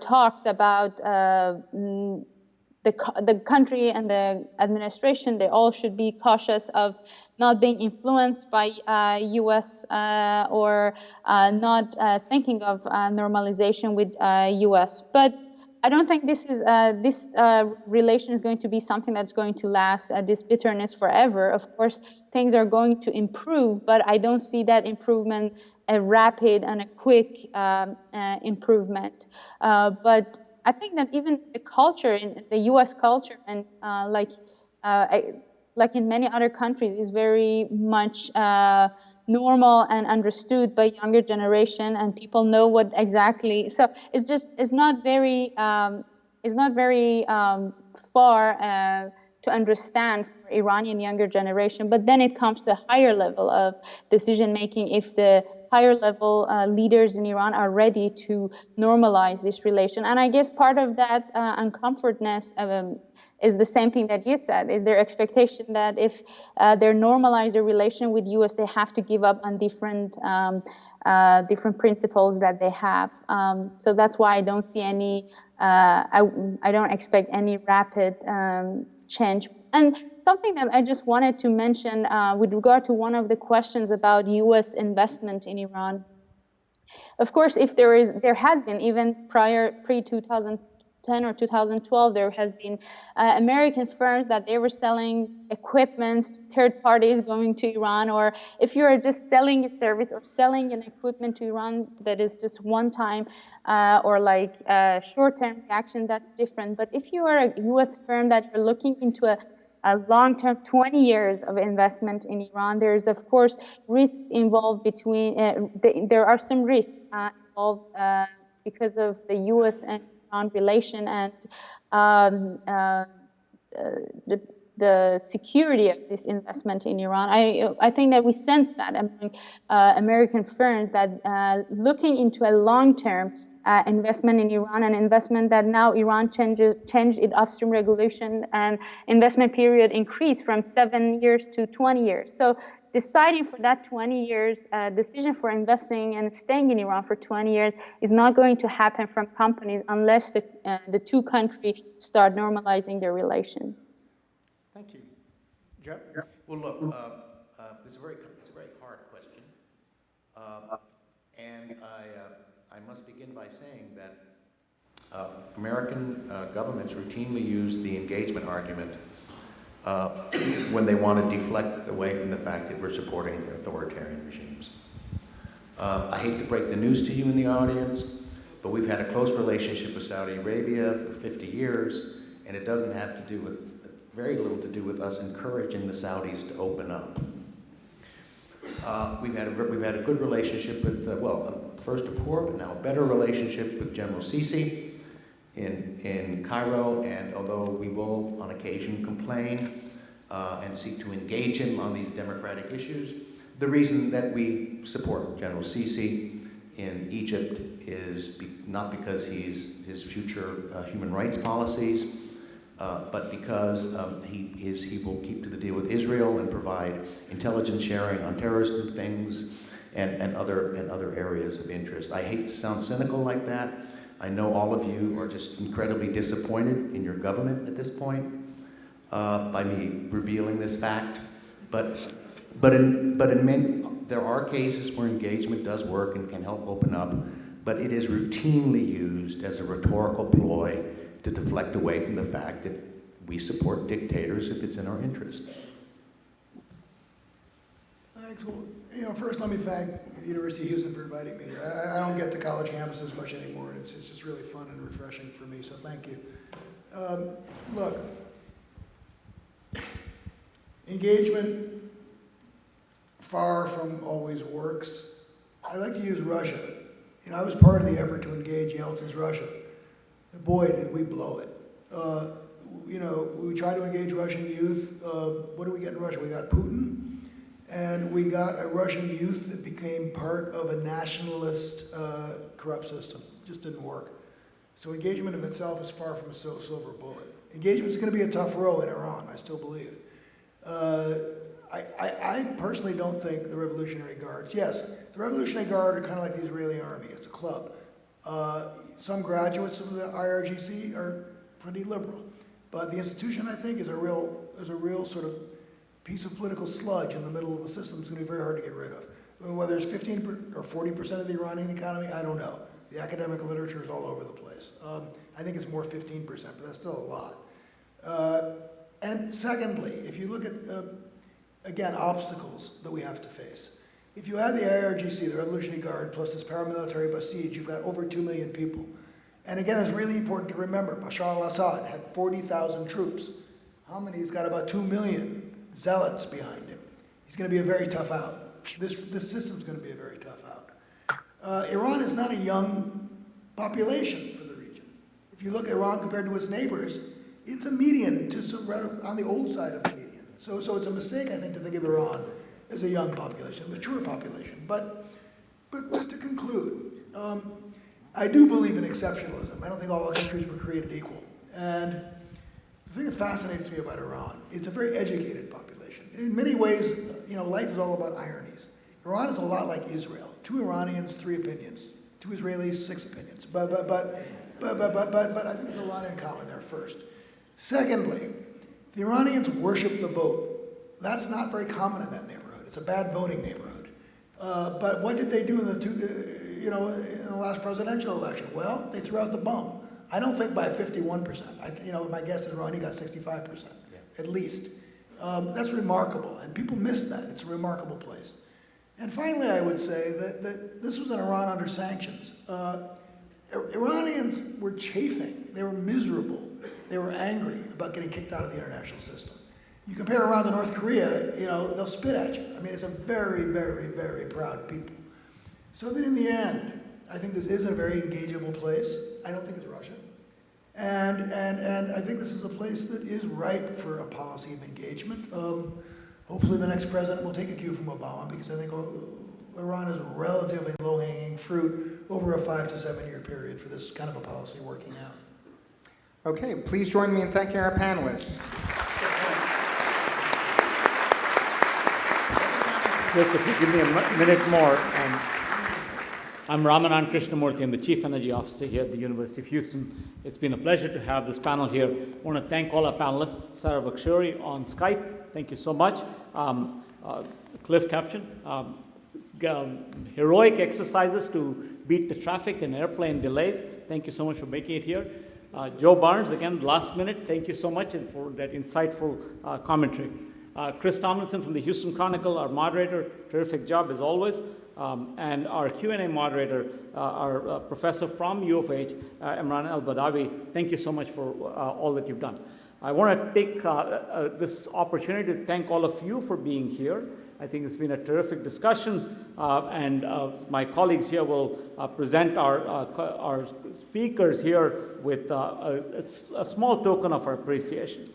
talks about the country and the administration. They all should be cautious of not being influenced by U.S. Or not thinking of normalization with U.S. But I don't think this relation is going to be something that's going to last, this bitterness forever. Of course, things are going to improve, but I don't see that improvement a rapid and a quick improvement. But I think that even the culture, in the U.S. culture, and like in many other countries, is very much normal and understood by younger generation, and people know what exactly. So it's not very far to understand for Iranian younger generation. But then it comes to a higher level of decision making, if the higher level leaders in Iran are ready to normalize this relation. And I guess part of that uncomfortness is the same thing that you said, is their expectation that if they normalize their relation with US, they have to give up on different principles that they have. So that's why I don't see any, I don't expect any rapid change. And something that I just wanted to mention with regard to one of the questions about US investment in Iran, Of course, if there has been even pre-2010 or 2012, there has been American firms that they were selling equipment to third parties going to Iran, or if you are just selling a service or selling an equipment to Iran that is just one time or like short-term reaction, that's different. But if you are a US firm that you're looking into a long-term 20 years of investment in Iran, there's of course risks involved between, there are some risks involved because of the US and Iran relation and the security of this investment in Iran. I think that we sense that among American firms that looking into a long-term investment in Iran, an investment that now Iran changed its upstream regulation and investment period increased from 7 years to 20 years. So deciding for that 20 years, decision for investing and staying in Iran for 20 years is not going to happen from companies unless the two countries start normalizing their relation. Thank you. Joe? Well, look, it's a very hard question, and I must begin by saying that American governments routinely use the engagement argument when they want to deflect away from the fact that we're supporting authoritarian regimes. I hate to break the news to you in the audience, but we've had a close relationship with Saudi Arabia for 50 years, and it doesn't have to do with, very little to do with us encouraging the Saudis to open up. We've had a good relationship with, first a poor, but now a better relationship with General Sisi in Cairo, and although we will on occasion complain and seek to engage him on these democratic issues, the reason that we support General Sisi in Egypt is not because his future human rights policies, but because he will keep to the deal with Israel and provide intelligence sharing on terrorist things and other areas of interest. I hate to sound cynical like that. I know all of you are just incredibly disappointed in your government at this point by me revealing this fact, but in many, there are cases where engagement does work and can help open up, but it is routinely used as a rhetorical ploy to deflect away from the fact that we support dictators if it's in our interest. Thanks. Well, first let me thank the University of Houston for inviting me here. I don't get to college campuses much anymore, and it's just really fun and refreshing for me, so thank you. Look, engagement far from always works. I like to use Russia. I was part of the effort to engage Yeltsin's Russia. Boy, did we blow it. We tried to engage Russian youth. What do we get in Russia? We got Putin, and we got a Russian youth that became part of a nationalist corrupt system. Just didn't work. So engagement of itself is far from a silver bullet. Engagement is going to be a tough row in Iran, I still believe. I personally don't think the Revolutionary Guards, yes, the Revolutionary Guard are kind of like the Israeli army. It's a club. Some graduates of the IRGC are pretty liberal, but the institution, I think, is a real sort of piece of political sludge in the middle of the system. It's going to be very hard to get rid of. Whether it's 15 or 40% of the Iranian economy, I don't know. The academic literature is all over the place. I think it's more 15%, but that's still a lot. And secondly, if you look at, again, obstacles that we have to face. If you add the IRGC, the Revolutionary Guard, plus this paramilitary Basij, you've got over 2 million people. And again, it's really important to remember, Bashar al-Assad had 40,000 troops. How many? He's got about 2 million zealots behind him. He's going to be a very tough out. This system's going to be a very tough out. Iran is not a young population for the region. If you look at Iran compared to its neighbors, it's a median, on the old side of the median. So it's a mistake, I think, to think of Iran as a young population, a mature population. But to conclude, I do believe in exceptionalism. I don't think all countries were created equal. And the thing that fascinates me about Iran, it's a very educated population. In many ways, life is all about ironies. Iran is a lot like Israel. 2 Iranians, 3 opinions. 2 Israelis, 6 opinions. But I think there's a lot in common there first. Secondly, the Iranians worship the vote. That's not very common in that neighborhood. It's a bad voting neighborhood. But what did they do you know, in the last presidential election? Well, they threw out the bomb. I don't think by 51%. You know, my guess is Ronnie got 65%, at least. That's remarkable, and people miss that. It's a remarkable place. And finally, I would say that this was an Iran under sanctions. Iranians were chafing. They were miserable. They were angry about getting kicked out of the international system. You compare Iran to North Korea, you know, they'll spit at you. I mean, it's a very, very, very proud people. So that in the end, I think this is a very engageable place. I don't think it's Russia. And I think this is a place that is ripe for a policy of engagement. Hopefully the next president will take a cue from Obama, because I think Iran is relatively low-hanging fruit over a 5 to 7 year period for this kind of a policy working out. Okay, please join me in thanking our panelists. Just if you give me a minute more. I'm Ramanan Krishnamurthy. I'm the Chief Energy Officer here at the University of Houston. It's been a pleasure to have this panel here. I want to thank all our panelists. Sarah Bakshuri on Skype, thank you so much. Cliff Caption, heroic exercises to beat the traffic and airplane delays. Thank you so much for making it here. Joe Barnes, again, last minute, thank you so much and for that insightful commentary. Chris Tomlinson from the Houston Chronicle, our moderator, terrific job as always. And our Q&A moderator, our professor from U of H, Imran El-Badawi, thank you so much for all that you've done. I want to take this opportunity to thank all of you for being here. I think it's been a terrific discussion, and my colleagues here will present our speakers here with a small token of our appreciation.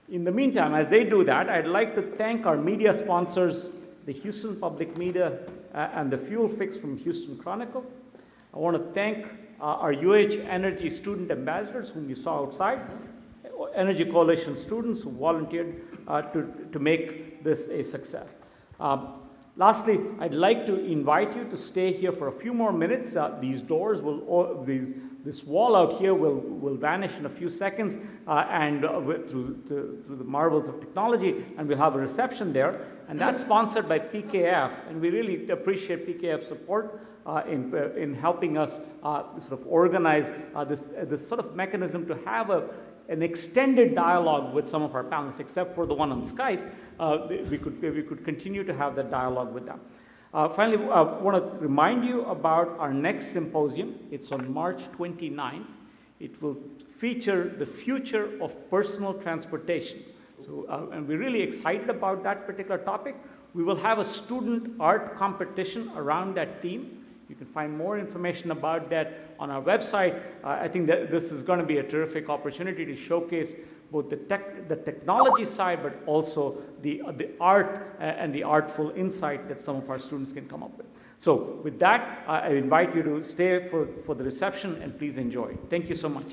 In the meantime, as they do that, I'd like to thank our media sponsors, the Houston Public Media and the Fuel Fix from Houston Chronicle. I want to thank our UH Energy student ambassadors whom you saw outside, Energy Coalition students who volunteered to make this a success. Lastly, I'd like to invite you to stay here for a few more minutes. These doors will, this wall out here will vanish in a few seconds through the marvels of technology, and we'll have a reception there. And that's sponsored by PKF, and we really appreciate PKF's support in helping us sort of organize this sort of mechanism to have an extended dialogue with some of our panelists, except for the one on Skype. We could continue to have that dialogue with them. Finally, I want to remind you about our next symposium. It's on March 29th. It will feature the future of personal transportation. So, and we're really excited about that particular topic. We will have a student art competition around that theme. You can find more information about that on our website. I think that this is going to be a terrific opportunity to showcase both the technology side, but also the art and the artful insight that some of our students can come up with. So with that, I invite you to stay for the reception, and please enjoy. Thank you so much.